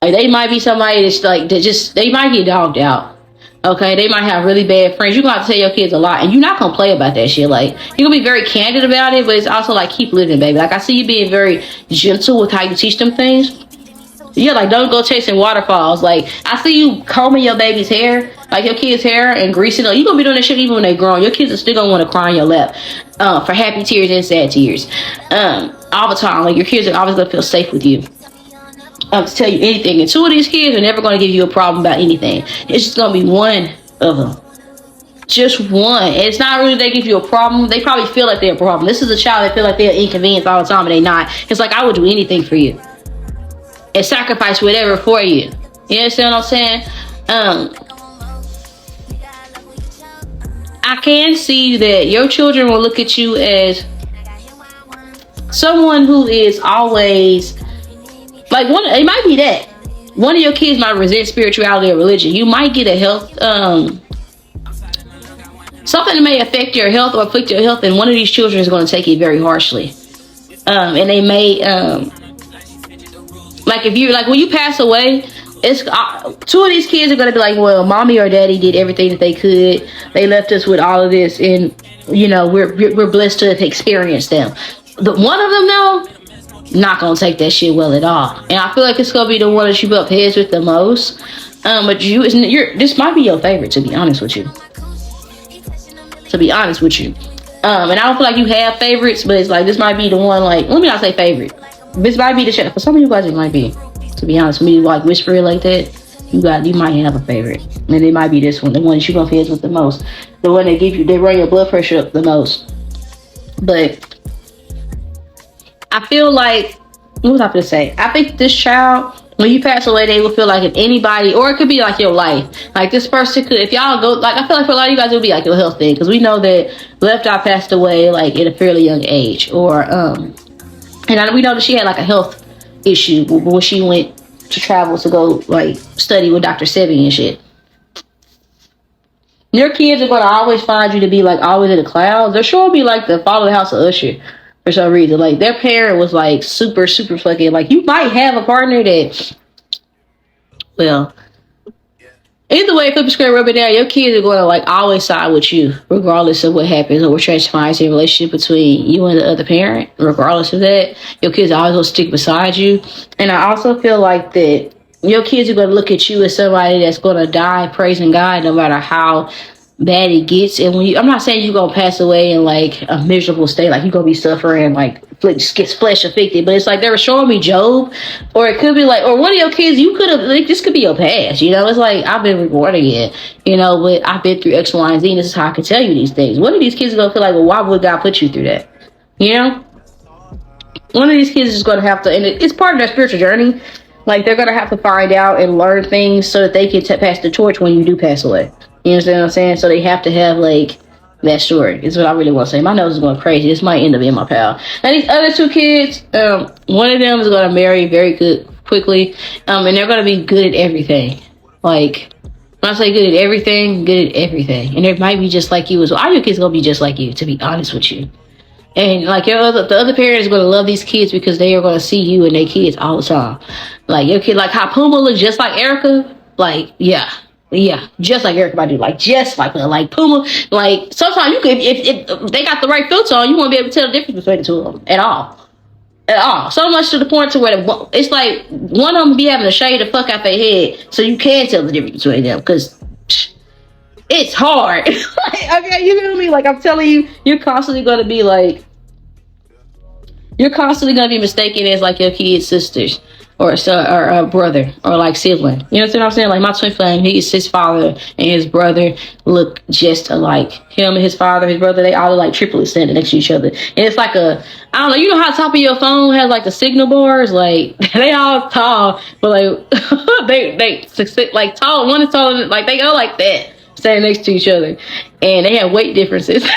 Like, they might be somebody that's like, they might get dogged out. Okay, they might have really bad friends. You're gonna have to tell your kids a lot, and you're not gonna play about that shit. Like, you're gonna be very candid about it, but it's also like, keep living, baby. Like, I see you being very gentle with how you teach them things. Yeah, like, don't go chasing waterfalls. Like, I see you combing your baby's hair, like your kid's hair, and greasing it. You're gonna be doing that shit even when they're grown. Your kids are still gonna want to cry on your lap for happy tears and sad tears all the time. Like, your kids are always gonna feel safe with you. To tell you anything, and two of these kids are never going to give you a problem about anything. It's just going to be one of them, just one. And it's not really they give you a problem. They probably feel like they're a problem. This is a child that feel like they're inconvenienced all the time, and they're not. It's like, I would do anything for you and sacrifice whatever for you. You understand what I'm saying? I can see that your children will look at you as someone who is always like one. It might be that one of your kids might resent spirituality or religion. You might get a health something that may affect your health or afflict your health, and one of these children is going to take it very harshly. And they may like, if you like, when you pass away, it's two of these kids are going to be like, well, mommy or daddy did everything that they could. They left us with all of this, and you know, we're blessed to have experienced them. The one of them, though, not gonna take that shit well at all, and I feel like it's gonna be the one that you butt heads with the most. But this might be your favorite, to be honest with you. And I don't feel like you have favorites, but it's like, this might be the one. Like, let me not say favorite. This might be the shit for some of you guys. It might be, to be honest with me, like whisper it like that. You might have a favorite, and it might be this one, the one that you butt heads with the most, the one that they run your blood pressure up the most. But I feel like, what was I going to say? I think this child, when you pass away, they will feel like if anybody, or it could be like your life. Like, this person could, if y'all go, like, I feel like for a lot of you guys, it would be like your health thing. Because we know that Left Eye passed away, like, at a fairly young age. Or, and we know that she had, like, a health issue when she went to travel to go, like, study with Dr. Sebi and shit. Your kids are going to always find you to be, like, always in the clouds. They're sure be like the Follow the House of Usher. For some reason, like, their parent was like super fucking, like, you might have a partner that, well, either way, flip the script, rub it down, your kids are going to like always side with you, regardless of what happens or what transpires in the relationship between you and the other parent. Regardless of that, your kids are always going to stick beside you. And I also feel like that your kids are going to look at you as somebody that's going to die praising God no matter how bad it gets. And when I'm not saying you're gonna pass away in like a miserable state, like you're gonna be suffering, like gets flesh affected, but it's like they were showing me Job, or it could be like, or one of your kids, you could have, like, this could be your past, you know. It's like, I've been rewarding it, you know, but I've been through X, Y, and Z, and this is how I can tell you these things. One of these kids is gonna feel like, well, why would God put you through that, you know? One of these kids is gonna have to, and it's part of their spiritual journey. Like, they're gonna have to find out and learn things so that they can pass the torch when you do pass away. You understand what I'm saying? So they have to have, like, that story. Is what I really want to say. My nose is going crazy. This might end up being my pal. And these other two kids, one of them is going to marry very good quickly, and they're going to be good at everything. Like, when I say good at everything, and they might be just like you as well. All your kids are going to be just like you, to be honest with you. And like the other parent is going to love these kids because they are going to see you and their kids all the time. Like, your kid, like how Puma looks just like Erica. Like, yeah, just like Erica Badu, like just like her, like Puma. Like, sometimes you could, if they got the right filter on, you won't be able to tell the difference between the two of them at all. So much to the point to where it's like one of them be having to shave the fuck out their head so you can tell the difference between them, because it's hard. Like, okay, you feel me? Like, I'm telling you, you're constantly going to be mistaken as like your kid's sisters or a brother or like sibling. You know what I'm saying? Like, my twin flame, his father and his brother look just alike. Him and his father, his brother, they all look like triplets standing next to each other. And it's like I don't know, you know how the top of your phone has like the signal bars? Like, they all tall, but like they like tall. One is taller, like they go like that, standing next to each other, and they have weight differences. So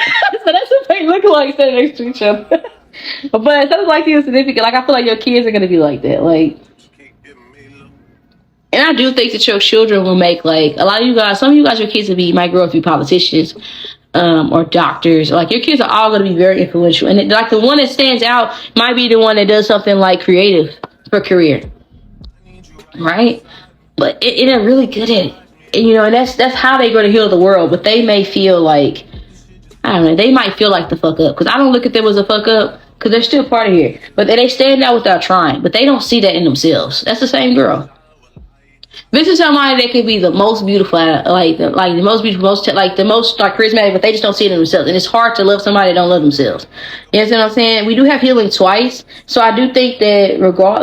that's what they look like standing next to each other. But something like this is significant. Like, I feel like your kids are gonna be like that. Like, and I do think that your children will make, like, a lot of you guys, some of you guys, your kids might grow up to be politicians, or doctors. Like, your kids are all going to be very influential. And like, the one that stands out might be the one that does something like creative for career. Right? But they're really good at it. you know, and that's how they're going to heal the world. But they may feel like, I don't know, they might feel like the fuck up, because I don't look at them as a fuck up, because they're still part of here. But they stand out without trying, but they don't see that in themselves. That's the same girl. This is somebody that could be the most beautiful, like the most beautiful, the most charismatic, but they just don't see it in themselves. And it's hard to love somebody that don't love themselves. You know what I'm saying? We do have healing twice, so I do think that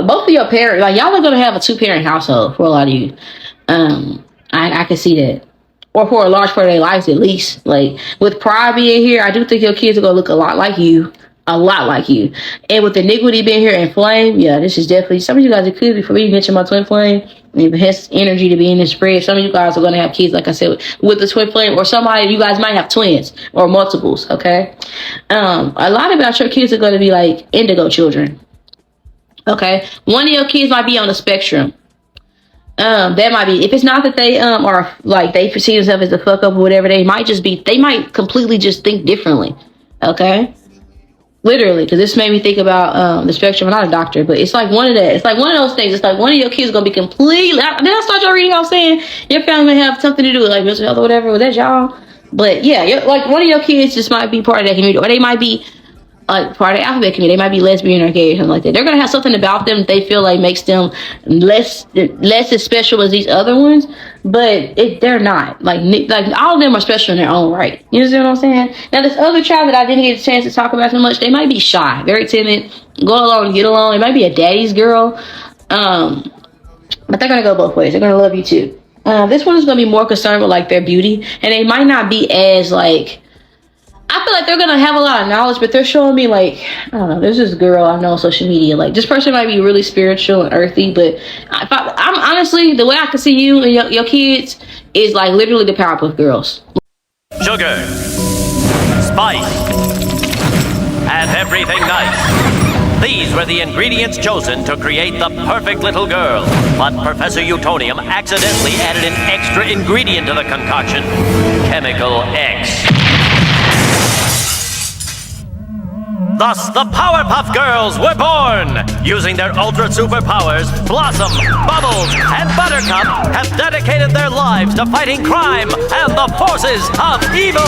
both of your parents, like y'all are gonna have a 2-parent household for a lot of you. I can see that, or for a large part of their lives at least. Like with pride being here, I do think your kids are gonna look a lot like you. And with iniquity being here and flame, yeah, this is definitely some of you guys. It could be, for me, you mentioned my twin flame. It has energy to be in this spread. Some of you guys are going to have kids, like I said, with the twin flame, or somebody, you guys might have twins or multiples. Okay, a lot about your kids are going to be like indigo children. Okay, one of your kids might be on the spectrum. That might be, if it's not that they are like they perceive themselves as the fuck up or whatever, they might completely just think differently. Okay. Literally, because this made me think about the spectrum. I'm not a doctor, but it's like one of that. It's like one of those things. It's like one of your kids is gonna be completely. Then I start your reading off saying your family may have something to do with like mental health or whatever. Was that y'all? But yeah, like one of your kids just might be part of that community, or they might be part of the alphabet community. They might be lesbian or gay or something like that. They're gonna have something about them that they feel like makes them less as special as these other ones, but they're not. Like all of them are special in their own right. You know what I'm saying? Now this other child that I didn't get a chance to talk about so much, they might be shy, very timid, go along, get along. It might be a daddy's girl, but they're gonna go both ways. They're gonna love you too. This one is gonna be more concerned with like their beauty, and they might not be as like. I feel like they're gonna have a lot of knowledge, but they're showing me like, I don't know, there's this girl I know on social media, like this person might be really spiritual and earthy, but I'm honestly, the way I can see you and your kids is like literally the Powerpuff Girls. Sugar, spice, and everything nice. These were the ingredients chosen to create the perfect little girl. But Professor Utonium accidentally added an extra ingredient to the concoction, Chemical X. Thus, the Powerpuff Girls were born! Using their ultra superpowers, Blossom, Bubbles, and Buttercup have dedicated their lives to fighting crime and the forces of evil!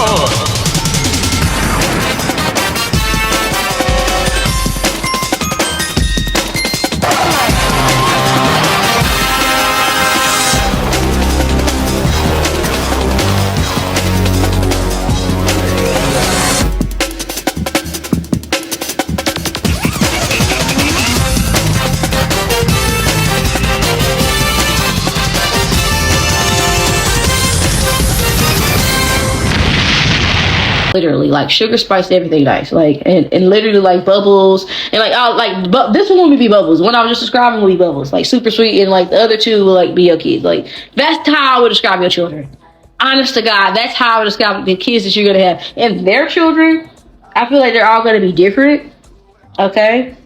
Literally, like sugar, spice, everything nice, like and literally like Bubbles and like this one would be Bubbles. One I was just describing would be Bubbles, like super sweet, and like the other two will like be your kids. Like that's how I would describe your children. Honest to God, that's how I would describe the kids that you're gonna have, and their children. I feel like they're all gonna be different. Okay.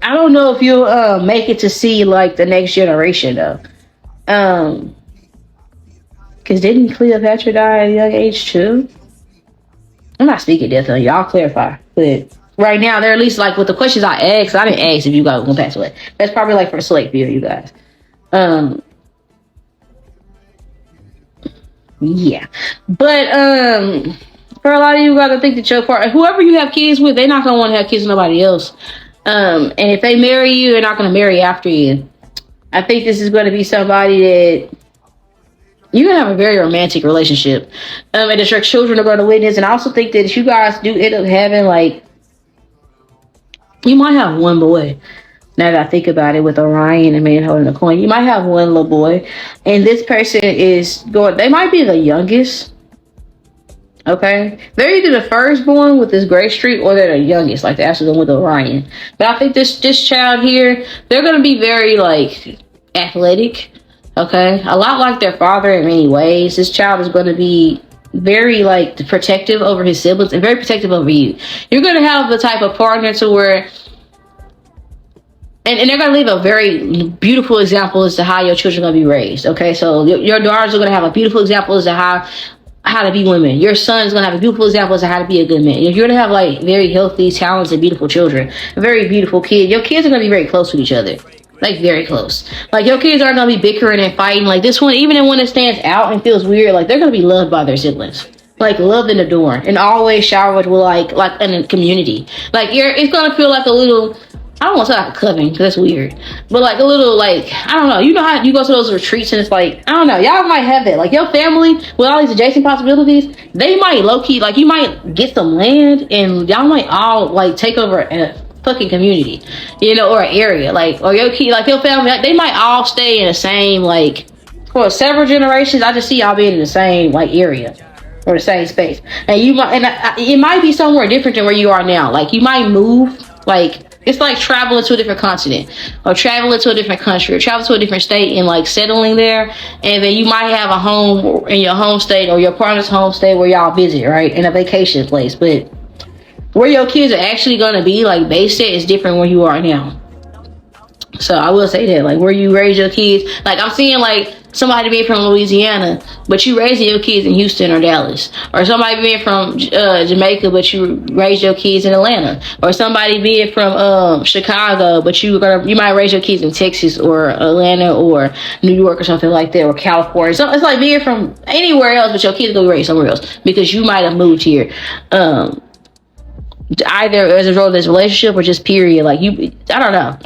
I don't know if you'll make it to see like the next generation though. Because didn't Cleopatra die at a young age too? I'm not speaking death on y'all, clarify. But right now, they're at least like with the questions I asked. I didn't ask if you guys were gonna pass away. That's probably like for a select few of you guys. Yeah. But for a lot of you guys, I think that your part, whoever you have kids with, they're not gonna want to have kids with nobody else. And if they marry you, they're not gonna marry after you. I think this is gonna be somebody that you're gonna have a very romantic relationship, and that your children are gonna witness. And I also think that if you guys do end up having like, you might have one boy. Now that I think about it, with Orion and man holding a coin, you might have one little boy, and this person is going. They might be the youngest. Okay, they're either the firstborn with this gray streak, or they're the youngest, like the actual one with Orion. But I think this child here, they're gonna be very like athletic. Okay, a lot like their father in many ways. This child is going to be very like protective over his siblings and very protective over you. You're going to have the type of partner to where, and they're going to leave a very beautiful example as to how your children are going to be raised. Okay, so your daughters are going to have a beautiful example as to how to be women. Your son's going to have a beautiful example as to how to be a good man. You're going to have like very healthy, talented, beautiful children. A very beautiful kid. Your kids are going to be very close with each other. Like very close. Like your kids aren't gonna be bickering and fighting. Like this one, even the one that stands out and feels weird, like they're gonna be loved by their siblings. Like loved and adored, and always showered with like in a community. Like it's gonna feel like a little. I don't want to say like a coven because that's weird, but like a little like I don't know. You know how you go to those retreats and it's like I don't know. Y'all might have that. Like your family with all these adjacent possibilities, they might low key like you might get some land and y'all might all like take over a fucking community, you know, or an area like or your kid like your family. Like, they might all stay in the same like for several generations. I just see y'all being in the same like area. Or the same space, and you might, it might be somewhere different than where you are now. Like you might move, like it's like traveling to a different continent, or traveling to a different country, or travel to a different state and like settling there. And then you might have a home in your home state or your partner's home state where y'all visit, right, in a vacation place. But where your kids are actually gonna be like based at is different where you are now. So I will say that, like where you raise your kids, like I'm seeing like somebody being from Louisiana, but you raising your kids in Houston or Dallas, or somebody being from Jamaica, but you raise your kids in Atlanta, or somebody being from Chicago, but you might raise your kids in Texas or Atlanta or New York or something like that, or California. So it's like being from anywhere else, but your kids gonna be raised somewhere else because you might have moved here. Either as a result of this relationship or just period. Like you, I don't know.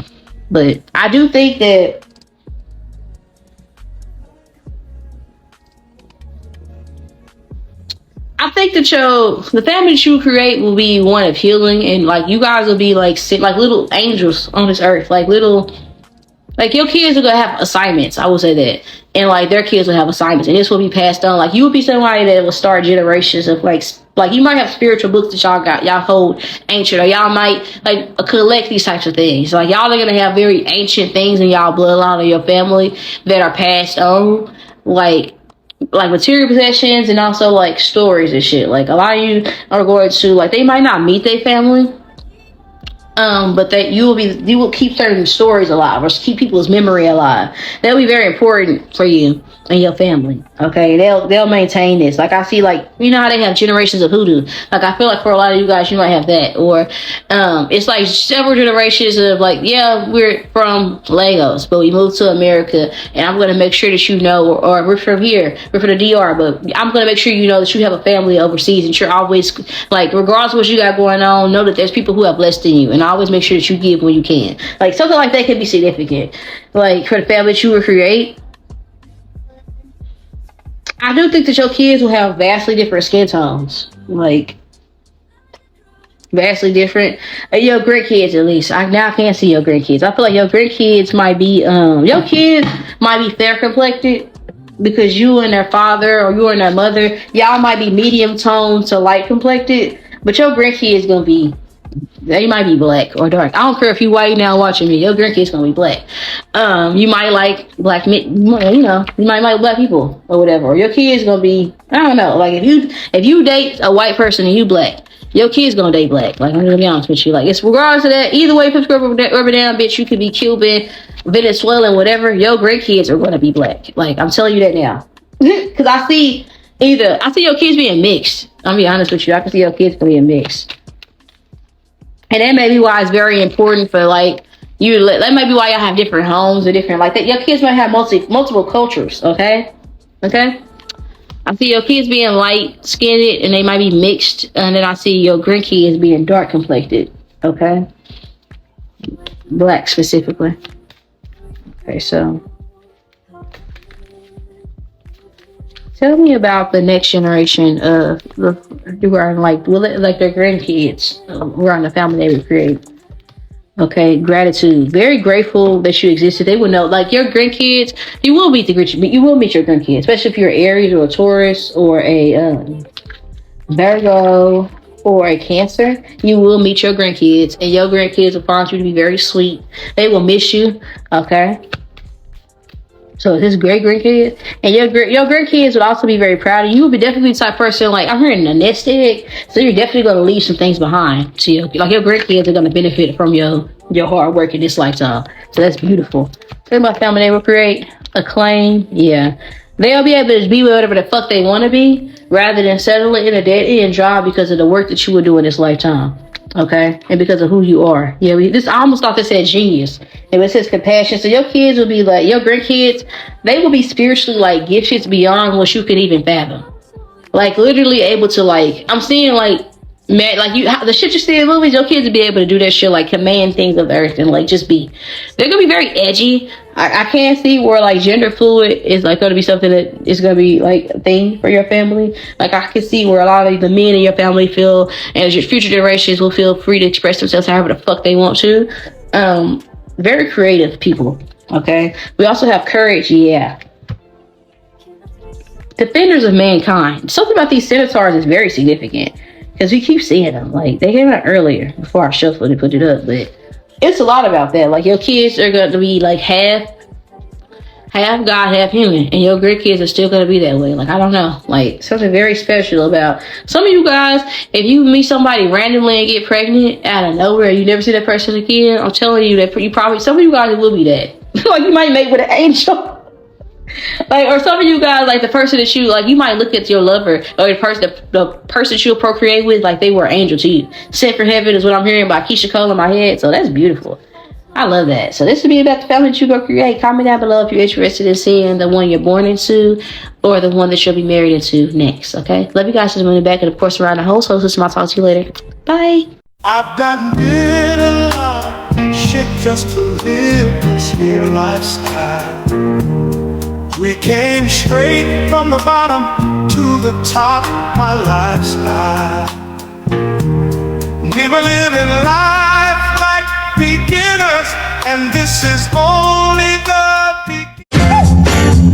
But I do think that the family that you create will be one of healing, and like you guys will be like little angels on this earth, like your kids are gonna have assignments. I will say that, and like their kids will have assignments, and this will be passed on. Like you will be somebody that will start generations of like you might have spiritual books that y'all hold ancient, or y'all might like collect these types of things. Like y'all are gonna have very ancient things in y'all bloodline or your family that are passed on, like material possessions and also like stories and shit. Like a lot of you are going to like they might not meet their family. But that you will keep certain stories alive or keep people's memory alive. That'll be very important for you and your family. Okay, they'll maintain this. Like I see, like you know how they have generations of hoodoo. Like I feel like for a lot of you guys, you might have that, or it's like several generations of like we're from Lagos, but we moved to America, and I'm gonna make sure that you know, or we're from here, we're from the DR, but I'm gonna make sure you know that you have a family overseas, and you're always like regardless of what you got going on, know that there's people who have less than you, and always make sure that you give when you can. Like something like that could be significant. Like for the family that you will create. I do think that your kids will have vastly different skin tones. Like vastly different. Your grandkids at least. I now can't see your grandkids. I feel like your grandkids might be your kids might be fair complected because you and their father or you and their mother, y'all might be medium toned to light complected, but your grandkids gonna be they might be black or dark. I don't care if you white now watching me. Your grandkid's gonna be black. You might like black, you know, you might like black people or whatever. Or your kid's gonna be, I don't know. Like if you date a white person and you black, your kid's gonna date black. Like I'm gonna be honest with you. Like it's regardless of that. Either way, flip rubber down, bitch. You could be Cuban, Venezuelan, whatever. Your grandkids are gonna be black. Like I'm telling you that now, because I see your kids being mixed. I'll be honest with you. I can see your kids being mixed. And that may be why it's very important for like you. That might be why y'all have different homes or different like that. Your kids might have multiple cultures. Okay. I see your kids being light skinned and they might be mixed, and then I see your grandkids being dark complected. Okay. Black specifically. Okay, so tell me about the next generation of who are like their grandkids who are in the family they would create. Okay, gratitude. Very grateful that you existed. They would know, like your grandkids. You will meet your grandkids, especially if you're an Aries or a Taurus or a Virgo or a Cancer. You will meet your grandkids, and your grandkids will find you to be very sweet. They will miss you. Okay. So his great grandkids and your grandkids would also be very proud of you. You would be definitely the type of person like I'm hearing a nest egg, so you're definitely going to leave some things behind. So your grandkids are going to benefit from your hard work in this lifetime. So that's beautiful. Think about family they will create, acclaim. Yeah, they'll be able to be whatever the fuck they want to be, rather than settling in a dead end job because of the work that you will do in this lifetime. Okay, and because of who you are. Yeah, I almost thought this said genius. And it says compassion. So your kids will be like, your grandkids, they will be spiritually like gifted beyond what you could even fathom. Like literally able to like, I'm seeing like, man, like the shit you see in movies, your kids will be able to do that shit, like command things of the earth and like just be. They're gonna be very edgy. I can't see where like gender fluid is like gonna be something that is gonna be like a thing for your family. Like I can see where a lot of the men in your family feel, and your future generations will feel free to express themselves however the fuck they want to. Very creative people. Okay. We also have courage. Yeah. Defenders of mankind. Something about these centaurs is very significant because we keep seeing them. Like they came out earlier before I shuffled and put it up, but it's a lot about that. Like your kids are going to be like half God, half human, and your grandkids are still going to be that way. Like I don't know, like something very special about some of you guys. If you meet somebody randomly and get pregnant out of nowhere, you never see that person again. I'm telling you that you probably, some of you guys will be that. Like you might mate with an angel. Like, or some of you guys, like the person that you like, you might look at your lover or the person you'll procreate with, like they were an angel to you. Sent for heaven is what I'm hearing by Keisha Cole in my head. So that's beautiful. I love that. So this will be about the family that you go create. Comment down below if you're interested in seeing the one you're born into or the one that you'll be married into next. Okay. Love you guys to the moon and back, and of course around the whole soul system. I'll talk to you later. Bye. I've got little love, shit just to live this here lifestyle. We came straight from the bottom to the top, my lifestyle. We were living life like beginners, and this is only the beginning.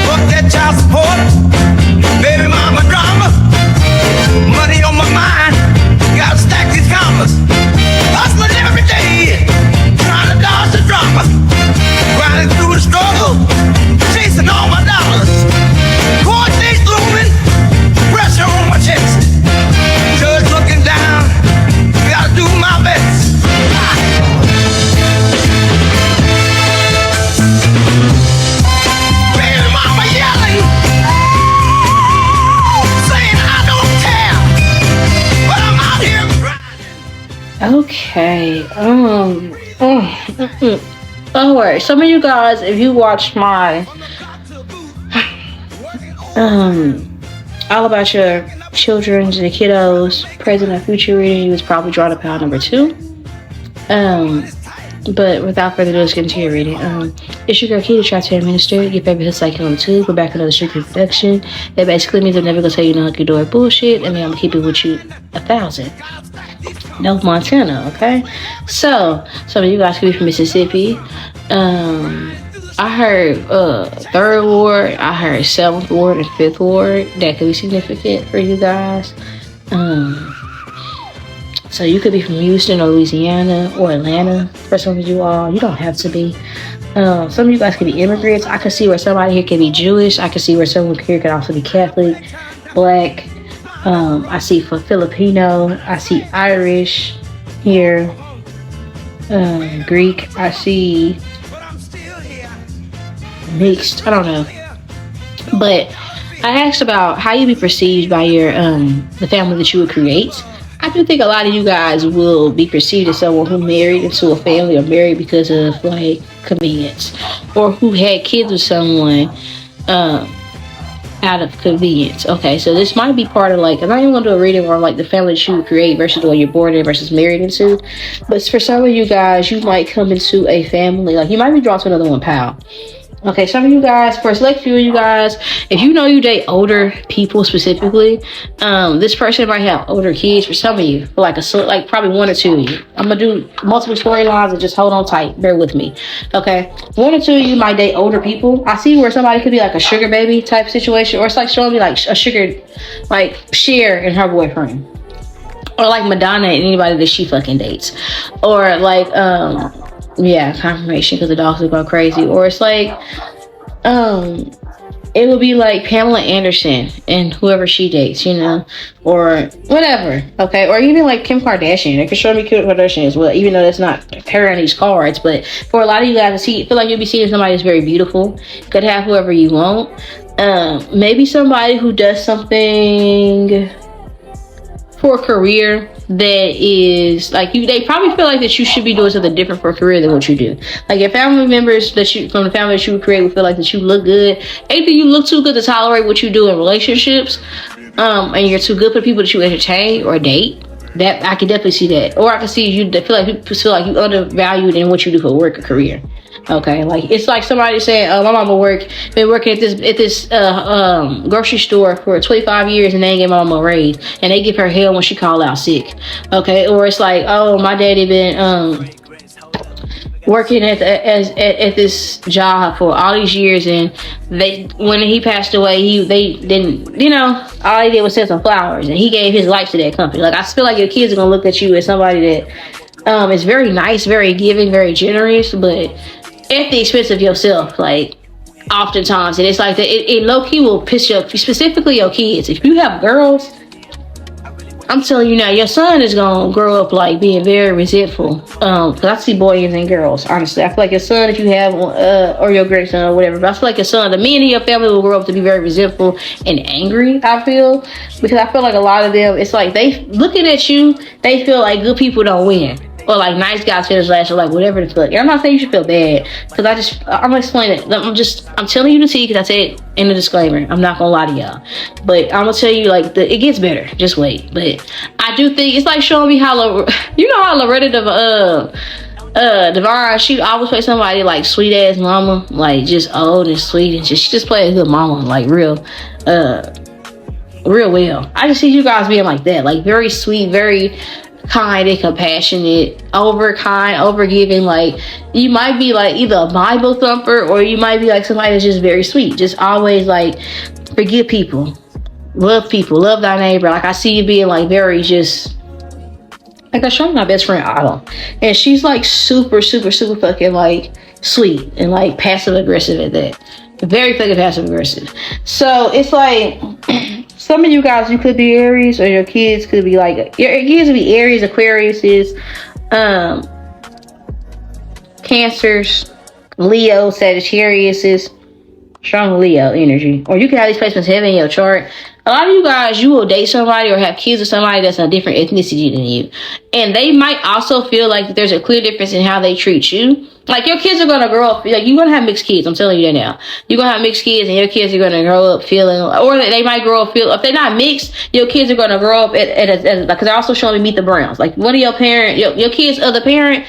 Fuck that child support, baby mama drama, money on my mind, gotta stack these commas. Hustling every day, trying to dodge the drama. Grinding through the struggle, chasing all my dollars. Court dates looming, pressure on my chest. Judge looking down, gotta do my best. Baby mama yelling, saying I don't care, but I'm out here grinding. Okay. Alright, some of you guys, if you watched my all about your children's and kiddos present and future reading, you was probably drawn to pile number 2. But without further ado, let's get into your reading. It's your girl Key, the Chapter Minister, your favorite hood psychic on the tube. We're back with another secret production. That basically means I'm never gonna tell you no hunky dory bullshit, and then I'm gonna keep it with you 1,000. No Montana, okay? So some of you guys could be from Mississippi. I heard 3rd Ward, I heard 7th Ward and 5th Ward. That could be significant for you guys. So you could be from Houston or Louisiana or Atlanta. For some of you all, you don't have to be. Some of you guys could be immigrants. I could see where somebody here could be Jewish. I could see where someone here could also be Catholic, Black. I see for Filipino. I see Irish here. Greek. I see mixed. I don't know. But I asked about how you be perceived by your the family that you would create. I do think a lot of you guys will be perceived as someone who married into a family or married because of like convenience, or who had kids with someone out of convenience. Okay, so this might be part of like, I'm not even gonna do a reading on like the family that you would create versus the one you're born in versus married into. But for some of you guys, you might come into a family, like you might be drawn to another one, pal. Okay, some of you guys, for a select few of you guys, if you know you date older people specifically, this person might have older kids for some of you, for like probably 1 or 2 of you. I'm gonna do multiple storylines and just hold on tight, bear with me. Okay, 1 or 2 of you might date older people. I see where somebody could be like a sugar baby type situation, or it's like showing me like a sugar, like Cher and her boyfriend, or like Madonna and anybody that she fucking dates, or like yeah, confirmation because the dogs are going crazy. Or it's like it would be like Pamela Anderson and whoever she dates, you know, or whatever. Okay, or even like Kim Kardashian. They could show me Kim Kardashian as well, even though that's not her on these cards. But for a lot of you guys, feel like you'll be seeing somebody that's very beautiful. Could have whoever you want. Maybe somebody who does something for a career that is like you, they probably feel like that you should be doing something different for a career than what you do. Like your family members that you from the family that you create would feel like that you look good. Either you look too good to tolerate what you do in relationships, and you're too good for people that you entertain or date. That I can definitely see that. Or I can see you feel like you undervalued in what you do for work or career. Okay, like it's like somebody saying, my mama been working at this grocery store for 25 years and they ain't give my mama a raise, and they give her hell when she call out sick. Okay, or it's like, oh, my daddy been working at this job for all these years, and when he passed away, they didn't, all he did was send some flowers, and he gave his life to that company. Like, I feel like your kids are gonna look at you as somebody that is very nice, very giving, very generous, but at the expense of yourself, like oftentimes. And it's like it low-key will piss you off, specifically your kids. If you have girls, I'm telling you now, your son is gonna grow up like being very resentful. Cause I see boys and girls. Honestly, I feel like your son, if you have or your grandson or whatever, but I feel like your son, the men in your family will grow up to be very resentful and angry. I feel, because I feel like a lot of them, it's like they looking at you, they feel like good people don't win. Or like nice guys finish last, or like whatever the fuck. And I'm not saying you should feel bad, because I'm gonna explain it. I'm telling you the tea, because I said in the disclaimer. I'm not gonna lie to y'all, but I'm gonna tell you like it gets better. Just wait. But I do think it's like showing me how Loretta Devine, she always play somebody like sweet ass mama, like just old and sweet, and she just play a good mama, like real well. I just see you guys being like that, like very sweet, very kind and compassionate, over giving. Like you might be like either a Bible thumper, or you might be like somebody that's just very sweet, just always like forgive people, love thy neighbor. Like I see you being like very just like I showed my best friend Autumn, and she's like super fucking like sweet and like passive aggressive at that. Very fucking passive aggressive. So it's like some of you guys, you could be Aries, or your kids could be like, your kids could be Aries, Aquariuses, Cancers, Leo, Sagittariuses, strong Leo energy. Or you can have these placements heavy in your chart. A lot of you guys, you will date somebody or have kids with somebody that's a different ethnicity than you. And they might also feel like there's a clear difference in how they treat you. Like your kids are going to grow up, like you're going to have mixed kids. I'm telling you that now. You're going to have mixed kids, and your kids are going to grow up feeling, or they might grow up if they're not mixed, your kids are going to grow up because they're also showing me Meet the Browns. Like one of your parents, your kids' other parent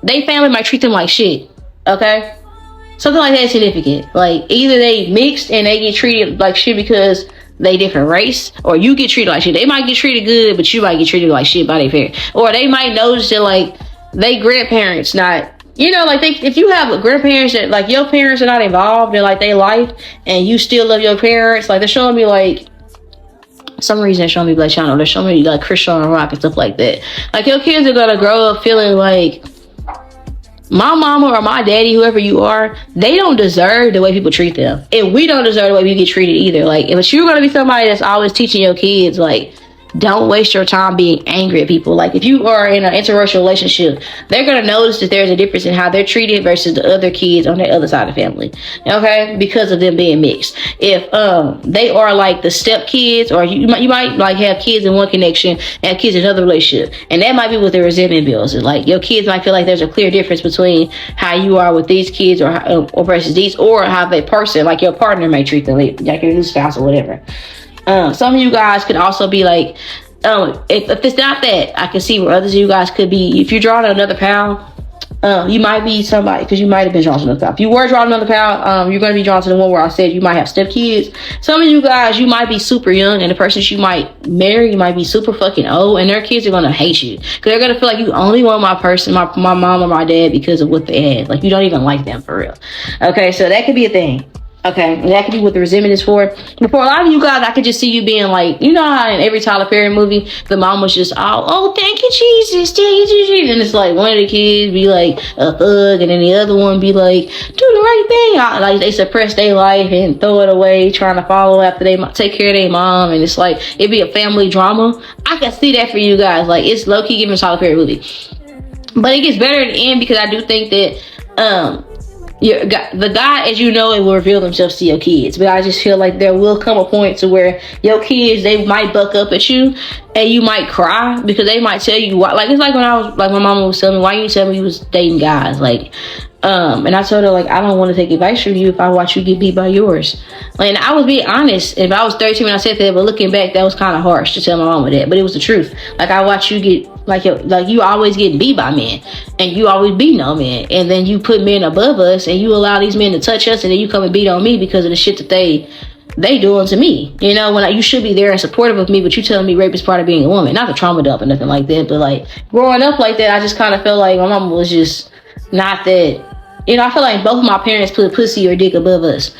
they family might treat them like shit. Okay? Something like that is significant. Like either they mixed and they get treated like shit because they different race, or you get treated like shit. They might get treated good, but you might get treated like shit by their parents. Or they might notice that like they grandparents not, like if you have grandparents that like your parents are not involved in like their life, and you still love your parents, like they're showing me like some reason they're showing me Black Channel, they're showing me like Christian Rock and stuff like that. Like your kids are gonna grow up feeling like my mama or my daddy, whoever you are, they don't deserve the way people treat them, and we don't deserve the way we get treated either. Like if you're gonna be somebody that's always teaching your kids like don't waste your time being angry at people. Like if you are in an interracial relationship, they're going to notice that there's a difference in how they're treated versus the other kids on the other side of the family. Okay? Because of them being mixed. If they are like the step kids, or you might like have kids in one connection and kids in another relationship, and that might be what the resentment builds. Like your kids might feel like there's a clear difference between how you are with these kids or versus these, or how the person, like your partner, may treat them, like your new spouse or whatever. Some of you guys could also be like, if it's not that, I can see where others of you guys could be. If you're drawing another pal, you might be somebody, because you might have been drawn to another pal. If you were drawing another pal, you're going to be drawn to the one where I said you might have stepkids. Some of you guys, you might be super young, and the person you might marry, you might be super fucking old, and their kids are going to hate you, because they're going to feel like you only want my mom or my dad because of what they had. Like you don't even like them for real. Okay, so that could be a thing. Okay, and that could be what the resentment is for. But for a lot of you guys, I could just see you being like, you know how in every Tyler Perry movie, the mom was just, oh, thank you, Jesus, thank you, Jesus. And it's like one of the kids be like a thug, and then the other one be like, do the right thing. Like they suppress their life and throw it away, trying to follow after they take care of their mom. And it's like, it'd be a family drama. I can see that for you guys. Like it's low-key giving a Tyler Perry movie. But it gets better in the end, because I do think that, the God, as you know, it will reveal themselves to your kids. But I just feel like there will come a point to where your kids, they might buck up at you and you might cry because they might tell you why. Like, it's like when I was, like, my mama was telling me, why you tell me you was dating guys? Like, and I told her, like, I don't want to take advice from you if I watch you get beat by yours. Like, and I was being honest. If I was 13 when I said that, but looking back, that was kind of harsh to tell my mama that. But it was the truth. Like, I watch you get, like you always getting beat by men, and you always beat on men, and then you put men above us, and you allow these men to touch us, and then you come and beat on me because of the shit that they doing to me. You know, when you should be there and supportive of me, but you telling me rape is part of being a woman. Not the trauma dump or nothing like that, but like growing up like that, I just kind of felt like my mama was just not that. You know, I feel like both of my parents put pussy or dick above us,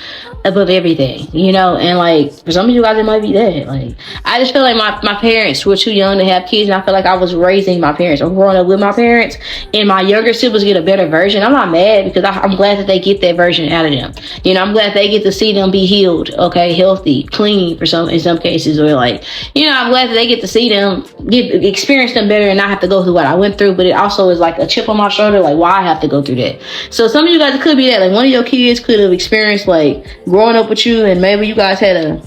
above everything, you know, and like for some of you guys it might be that. Like, I just feel like my parents were too young to have kids, and I feel like I was raising my parents or growing up with my parents, and my younger siblings get a better version. I'm not mad because I'm glad that they get that version out of them. You know, I'm glad they get to see them be healed, okay, healthy, clean in some cases, or like, you know, I'm glad that they get to see them experience them better and not have to go through what I went through. But it also is like a chip on my shoulder, like why I have to go through that. So some of you guys, it could be that like one of your kids could have experienced like growing up with you, and maybe you guys had a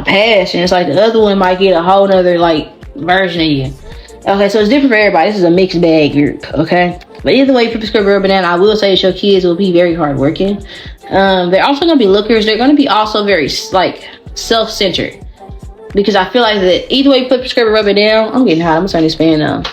past, and it's like the other one might get a whole nother like version of you. Okay, so it's different for everybody. This is a mixed bag group, okay? But either way, flip a script, rub it down. I will say that your kids will be very hardworking. They're also going to be lookers. They're going to be also very like self-centered, because I feel like that either way, flip the script, rub it down. I'm getting hot. I'm gonna turn this fan on.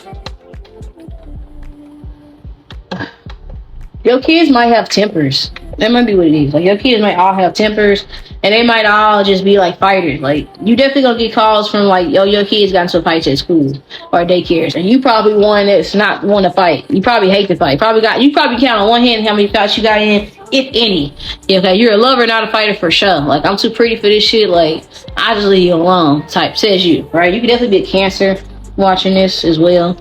Your kids might have tempers. That might be what it is. Like, your kids might all have tempers, and they might all just be like fighters. Like, you definitely gonna get calls from like, yo, your kids got into fights at school or daycares, and you probably one that's not want to fight. You probably hate to fight. You probably count on one hand how many fights you got in, if any. Okay, you're a lover, not a fighter for sure. Like, I'm too pretty for this shit. Like, I just leave you alone. Type says you, right? You could definitely be a Cancer watching this as well.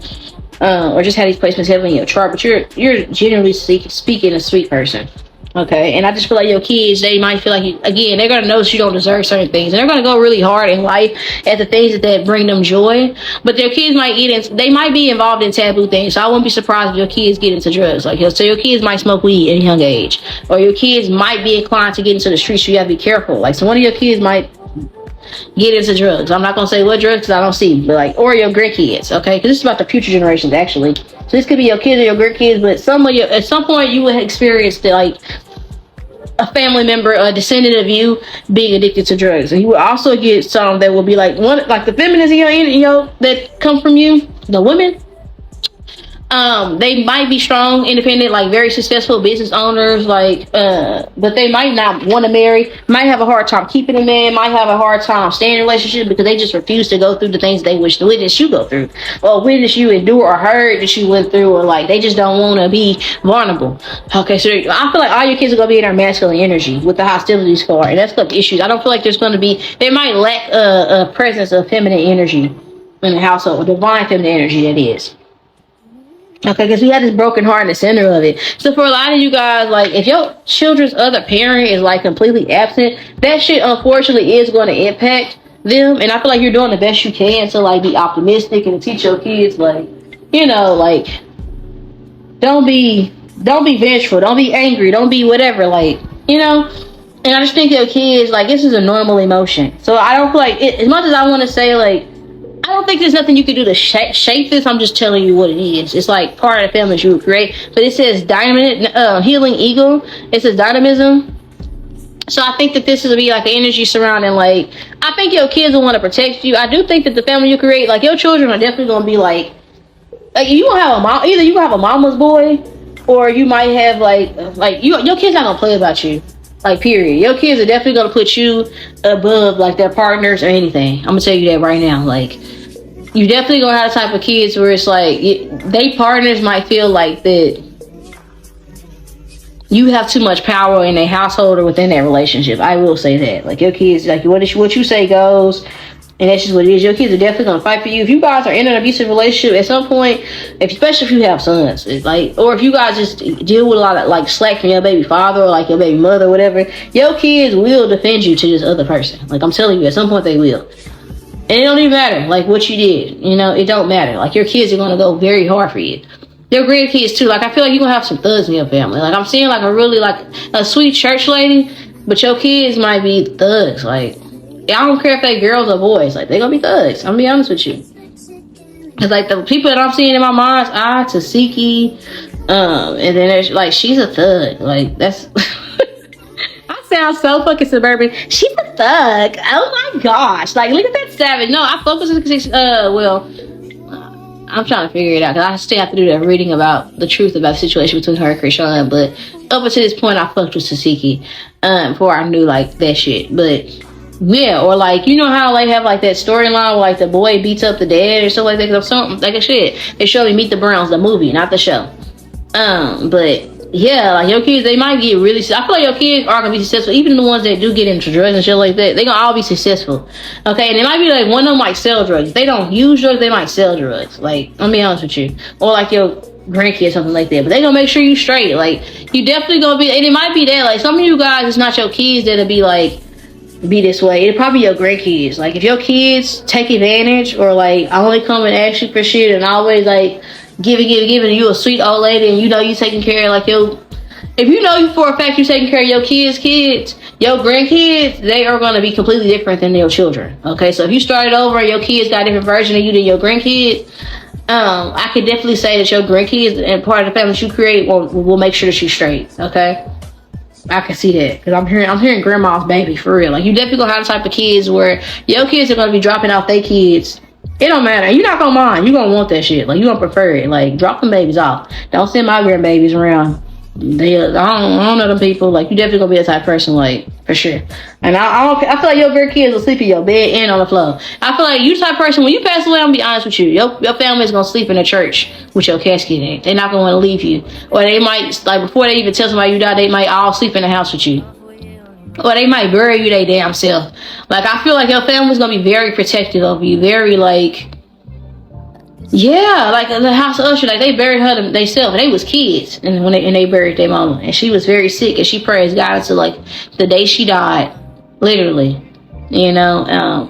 Or just have these placements heavily in your chart, but you're generally speaking a sweet person, okay? And I just feel like your kids, they might feel like they're gonna notice you don't deserve certain things, and they're gonna go really hard in life at the things that bring them joy. But their kids might they might be involved in taboo things. So I wouldn't be surprised if your kids get into drugs. Like, so your kids might smoke weed at a young age, or your kids might be inclined to get into the streets. So you have to be careful. Like, so one of your kids might get into drugs. I'm not gonna say what drugs because I don't see, but like, or your grandkids, okay? Because this is about the future generations, actually. So this could be your kids or your grandkids, but at some point you will experience like a family member, a descendant of you, being addicted to drugs, and you will also get some that will be like the feminists that come from you, the women. They might be strong, independent, like very successful business owners, like, but they might not want to marry, might have a hard time keeping a man, might have a hard time staying in a relationship because they just refuse to go through the things they wish to witness you go through, or witness you endure, or heard that you went through, or like they just don't want to be vulnerable. Okay, so I feel like all your kids are going to be in their masculine energy with the hostilities card, and that's the issues. I don't feel like they might lack a presence of feminine energy in the household, divine feminine energy, that is. Okay, because we had this broken heart in the center of it. So for a lot of you guys, like, if your children's other parent is like completely absent, that shit unfortunately is going to impact them. And I feel like you're doing the best you can to like be optimistic and to teach your kids, like, you know, like, don't be vengeful, don't be angry, don't be whatever, like, you know. And I just think your kids, like, this is a normal emotion. So I don't feel like as much as I want to say, like, I don't think there's nothing you can do to shape this. I'm just telling you what it is. It's like part of the family you would create. But it says healing eagle. It says dynamism. So I think that this is to be like an energy surrounding, like, I think your kids will want to protect you. I do think that the family you create, like, your children are definitely going to be like you gonna have a mom. Either you have a mama's boy, or you might have like your kids not gonna play about you. Like, period. Your kids are definitely gonna put you above like their partners or anything. I'm gonna tell you that right now. Like, you definitely gonna have the type of kids where it's like they partners might feel like that you have too much power in their household or within that relationship. I will say that. Like, your kids, like, what you say goes, and that's just what it is. Your kids are definitely gonna fight for you. If you guys are in an abusive relationship at some point, especially if you have sons, it's like, or if you guys just deal with a lot of like slack from your baby father or like your baby mother or whatever, your kids will defend you to this other person. Like, I'm telling you, at some point they will. And it don't even matter like what you did, you know, it don't matter. Like, your kids are gonna go very hard for you. Your grandkids too. Like I feel like you're gonna have some thugs in your family. Like I'm seeing like a really like a sweet church lady, but your kids might be thugs. Like I don't care if they girls or boys. Like they gonna be thugs. I'm gonna be honest with you. Cause like the people that I'm seeing in my mind's eye, Tasiki, and then there's like she's a thug. Like that's. I sound so fucking suburban. She's a thug. Oh my gosh! Like look at that savage. No, I focus on I'm trying to figure it out because I still have to do that reading about the truth about the situation between her and Krishan. But up until this point, I fucked with Tasiki before I knew like that shit. But yeah, or like you know how they have like that storyline where like the boy beats up the dad or something like that. Something like a shit. They show me Meet the Browns, the movie, not the show. But yeah, like your kids, they might get really. I feel like your kids are gonna be successful. Even the ones that do get into drugs and shit like that, they gonna all be successful. Okay, and it might be like one of them might sell drugs. If they don't use drugs, they might sell drugs. Like, I'll be honest with you, or like your grandkids, something like that. But they gonna make sure you straight. Like, you definitely gonna be. And it might be that like some of you guys, it's not your kids that'll be like be this way. It'll probably be your grandkids. Like, if your kids take advantage or like only come and ask you for shit and always like. Giving you a sweet old lady, and you know you taking care of like your. If you know you for a fact you taking care of your kids, your grandkids, they are going to be completely different than your children. Okay, so if you started over and your kids got a different version of you than your grandkids, I could definitely say that your grandkids and part of the family that you create will make sure that you straight. Okay, I can see that because I'm hearing grandma's baby for real. Like you definitely gonna have the type of kids where your kids are going to be dropping off their kids. It don't matter. You're not gonna mind. You're gonna want that shit. Like you gonna prefer it. Like drop them babies off. Don't send my grandbabies around. I don't know them people. Like you definitely gonna be a type of person. Like for sure. And I feel like your grandkids will sleep in your bed and on the floor. I feel like you the type of person when you pass away. I'm gonna be honest with you. Your family is gonna sleep in a church with your casket in. They're not gonna want to leave you. Or they might like before they even tell somebody you died. They might all sleep in the house with you. Or they might bury you they damn self. Like I feel like your family's gonna be very protective of you, very like, yeah, like the house of Usher, like they buried her themselves. They was kids, and when they buried their mama, and she was very sick, and she praised God until like the day she died, literally, you know.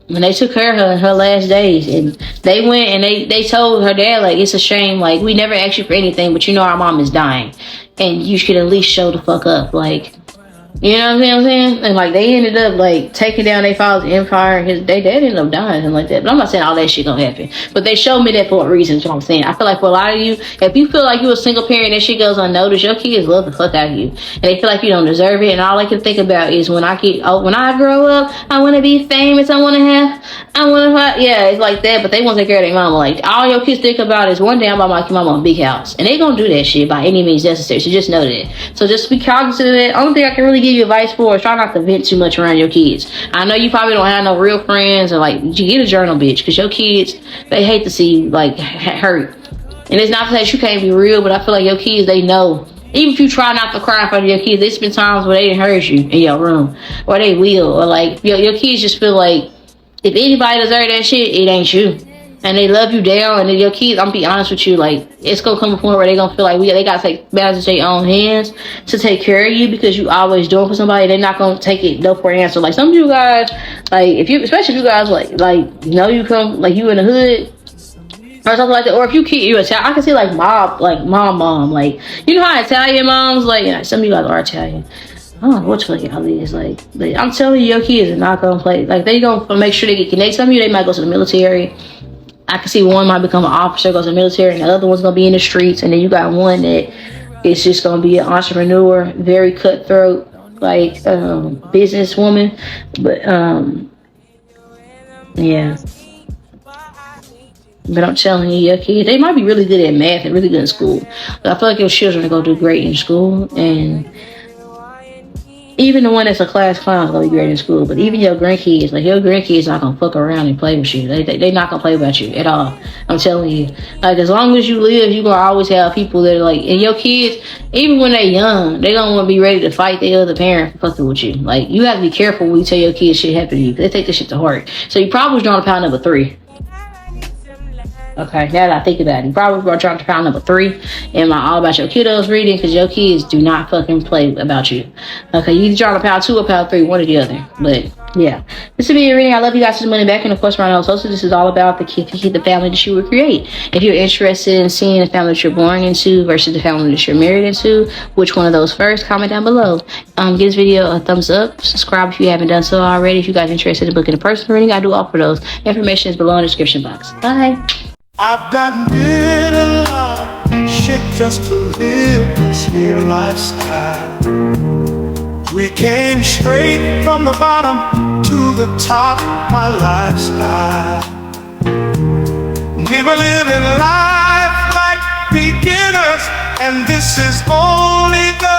When they took care of her in her last days, and they went and they told her dad like it's a shame, like we never asked you for anything, but you know our mom is dying, and you should at least show the fuck up, like. You know what I'm saying? And like they ended up like taking down their father's empire. Their dad ended up dying and like that. But I'm not saying all that shit gonna happen. But they showed me that for a reason. That's what I'm saying. I feel like for a lot of you, if you feel like you a single parent and that shit goes unnoticed, your kids love the fuck out of you, and they feel like you don't deserve it. And all I can think about is when I grow up, I want to be famous. Yeah, it's like that. But they want to take care of their mama. Like all your kids think about is one day I'm about to make your mama a big house, and they gonna do that shit by any means necessary. So just know that. So just be cognizant of that. Only thing I can really give you advice for is try not to vent too much around your kids. I know you probably don't have no real friends, or like you get a journal, bitch, because your kids, they hate to see you like hurt. And it's not that you can't be real, but I feel like your kids, they know. Even if you try not to cry in front of your kids, there's been times where they didn't hurt you in your room, or they will, or like your kids just feel like if anybody deserves that shit, it ain't you. And they love you down, and then your kids, I'm be honest with you, like it's gonna come a point where they gonna feel like they gotta take matters in their own hands to take care of you because you always doing for somebody. They're not gonna take it no for an answer. Like some of you guys, like especially if you guys like you know you come like you in the hood or something like that, or if you Italian, I can see like mom, like you know how Italian moms like some of you guys are Italian. I don't know what the fuck y'all is like. But I'm telling you, your kids are not gonna play. Like they gonna make sure they get connected. Some of you they might go to the military. I can see one might become an officer, goes to the military, and the other one's gonna be in the streets, and then you got one that is just gonna be an entrepreneur, very cutthroat, like businesswoman. But yeah. But I'm telling you, your kids, they might be really good at math and really good in school. But I feel like your children are gonna do great in school, and even the one that's a class clown is gonna be great in school. But even your grandkids, like your grandkids not gonna fuck around and play with you. They not gonna play about you at all. I'm telling you. Like as long as you live, you gonna always have people that are like, and your kids, even when they're young, they don't want to be ready to fight their other parent for fucking with you. Like you have to be careful when you tell your kids shit happen to you. They take this shit to heart. So you probably was drawing a pound number 3. Okay, now that I think about it, you probably brought you to pound number 3 in my All About Your Kiddos reading, because your kids do not fucking play about you. Okay, you either draw to pound 2 or pound 3, one or the other. But Yeah, this will be your reading. I love you guys to the moon and back, and of course, Ronald Sosa. This is all about the family that you would create. If you're interested in seeing the family that you're born into versus the family that you're married into, which one of those first? Comment down below. Give this video a thumbs up. Subscribe if you haven't done so already. If you guys are interested in booking a personal reading, I do offer those. Information is below in the description box. Bye. I've got little love, shit just to live this here lifestyle. We came straight from the bottom to the top, my lifestyle. We were living life like beginners, and this is only the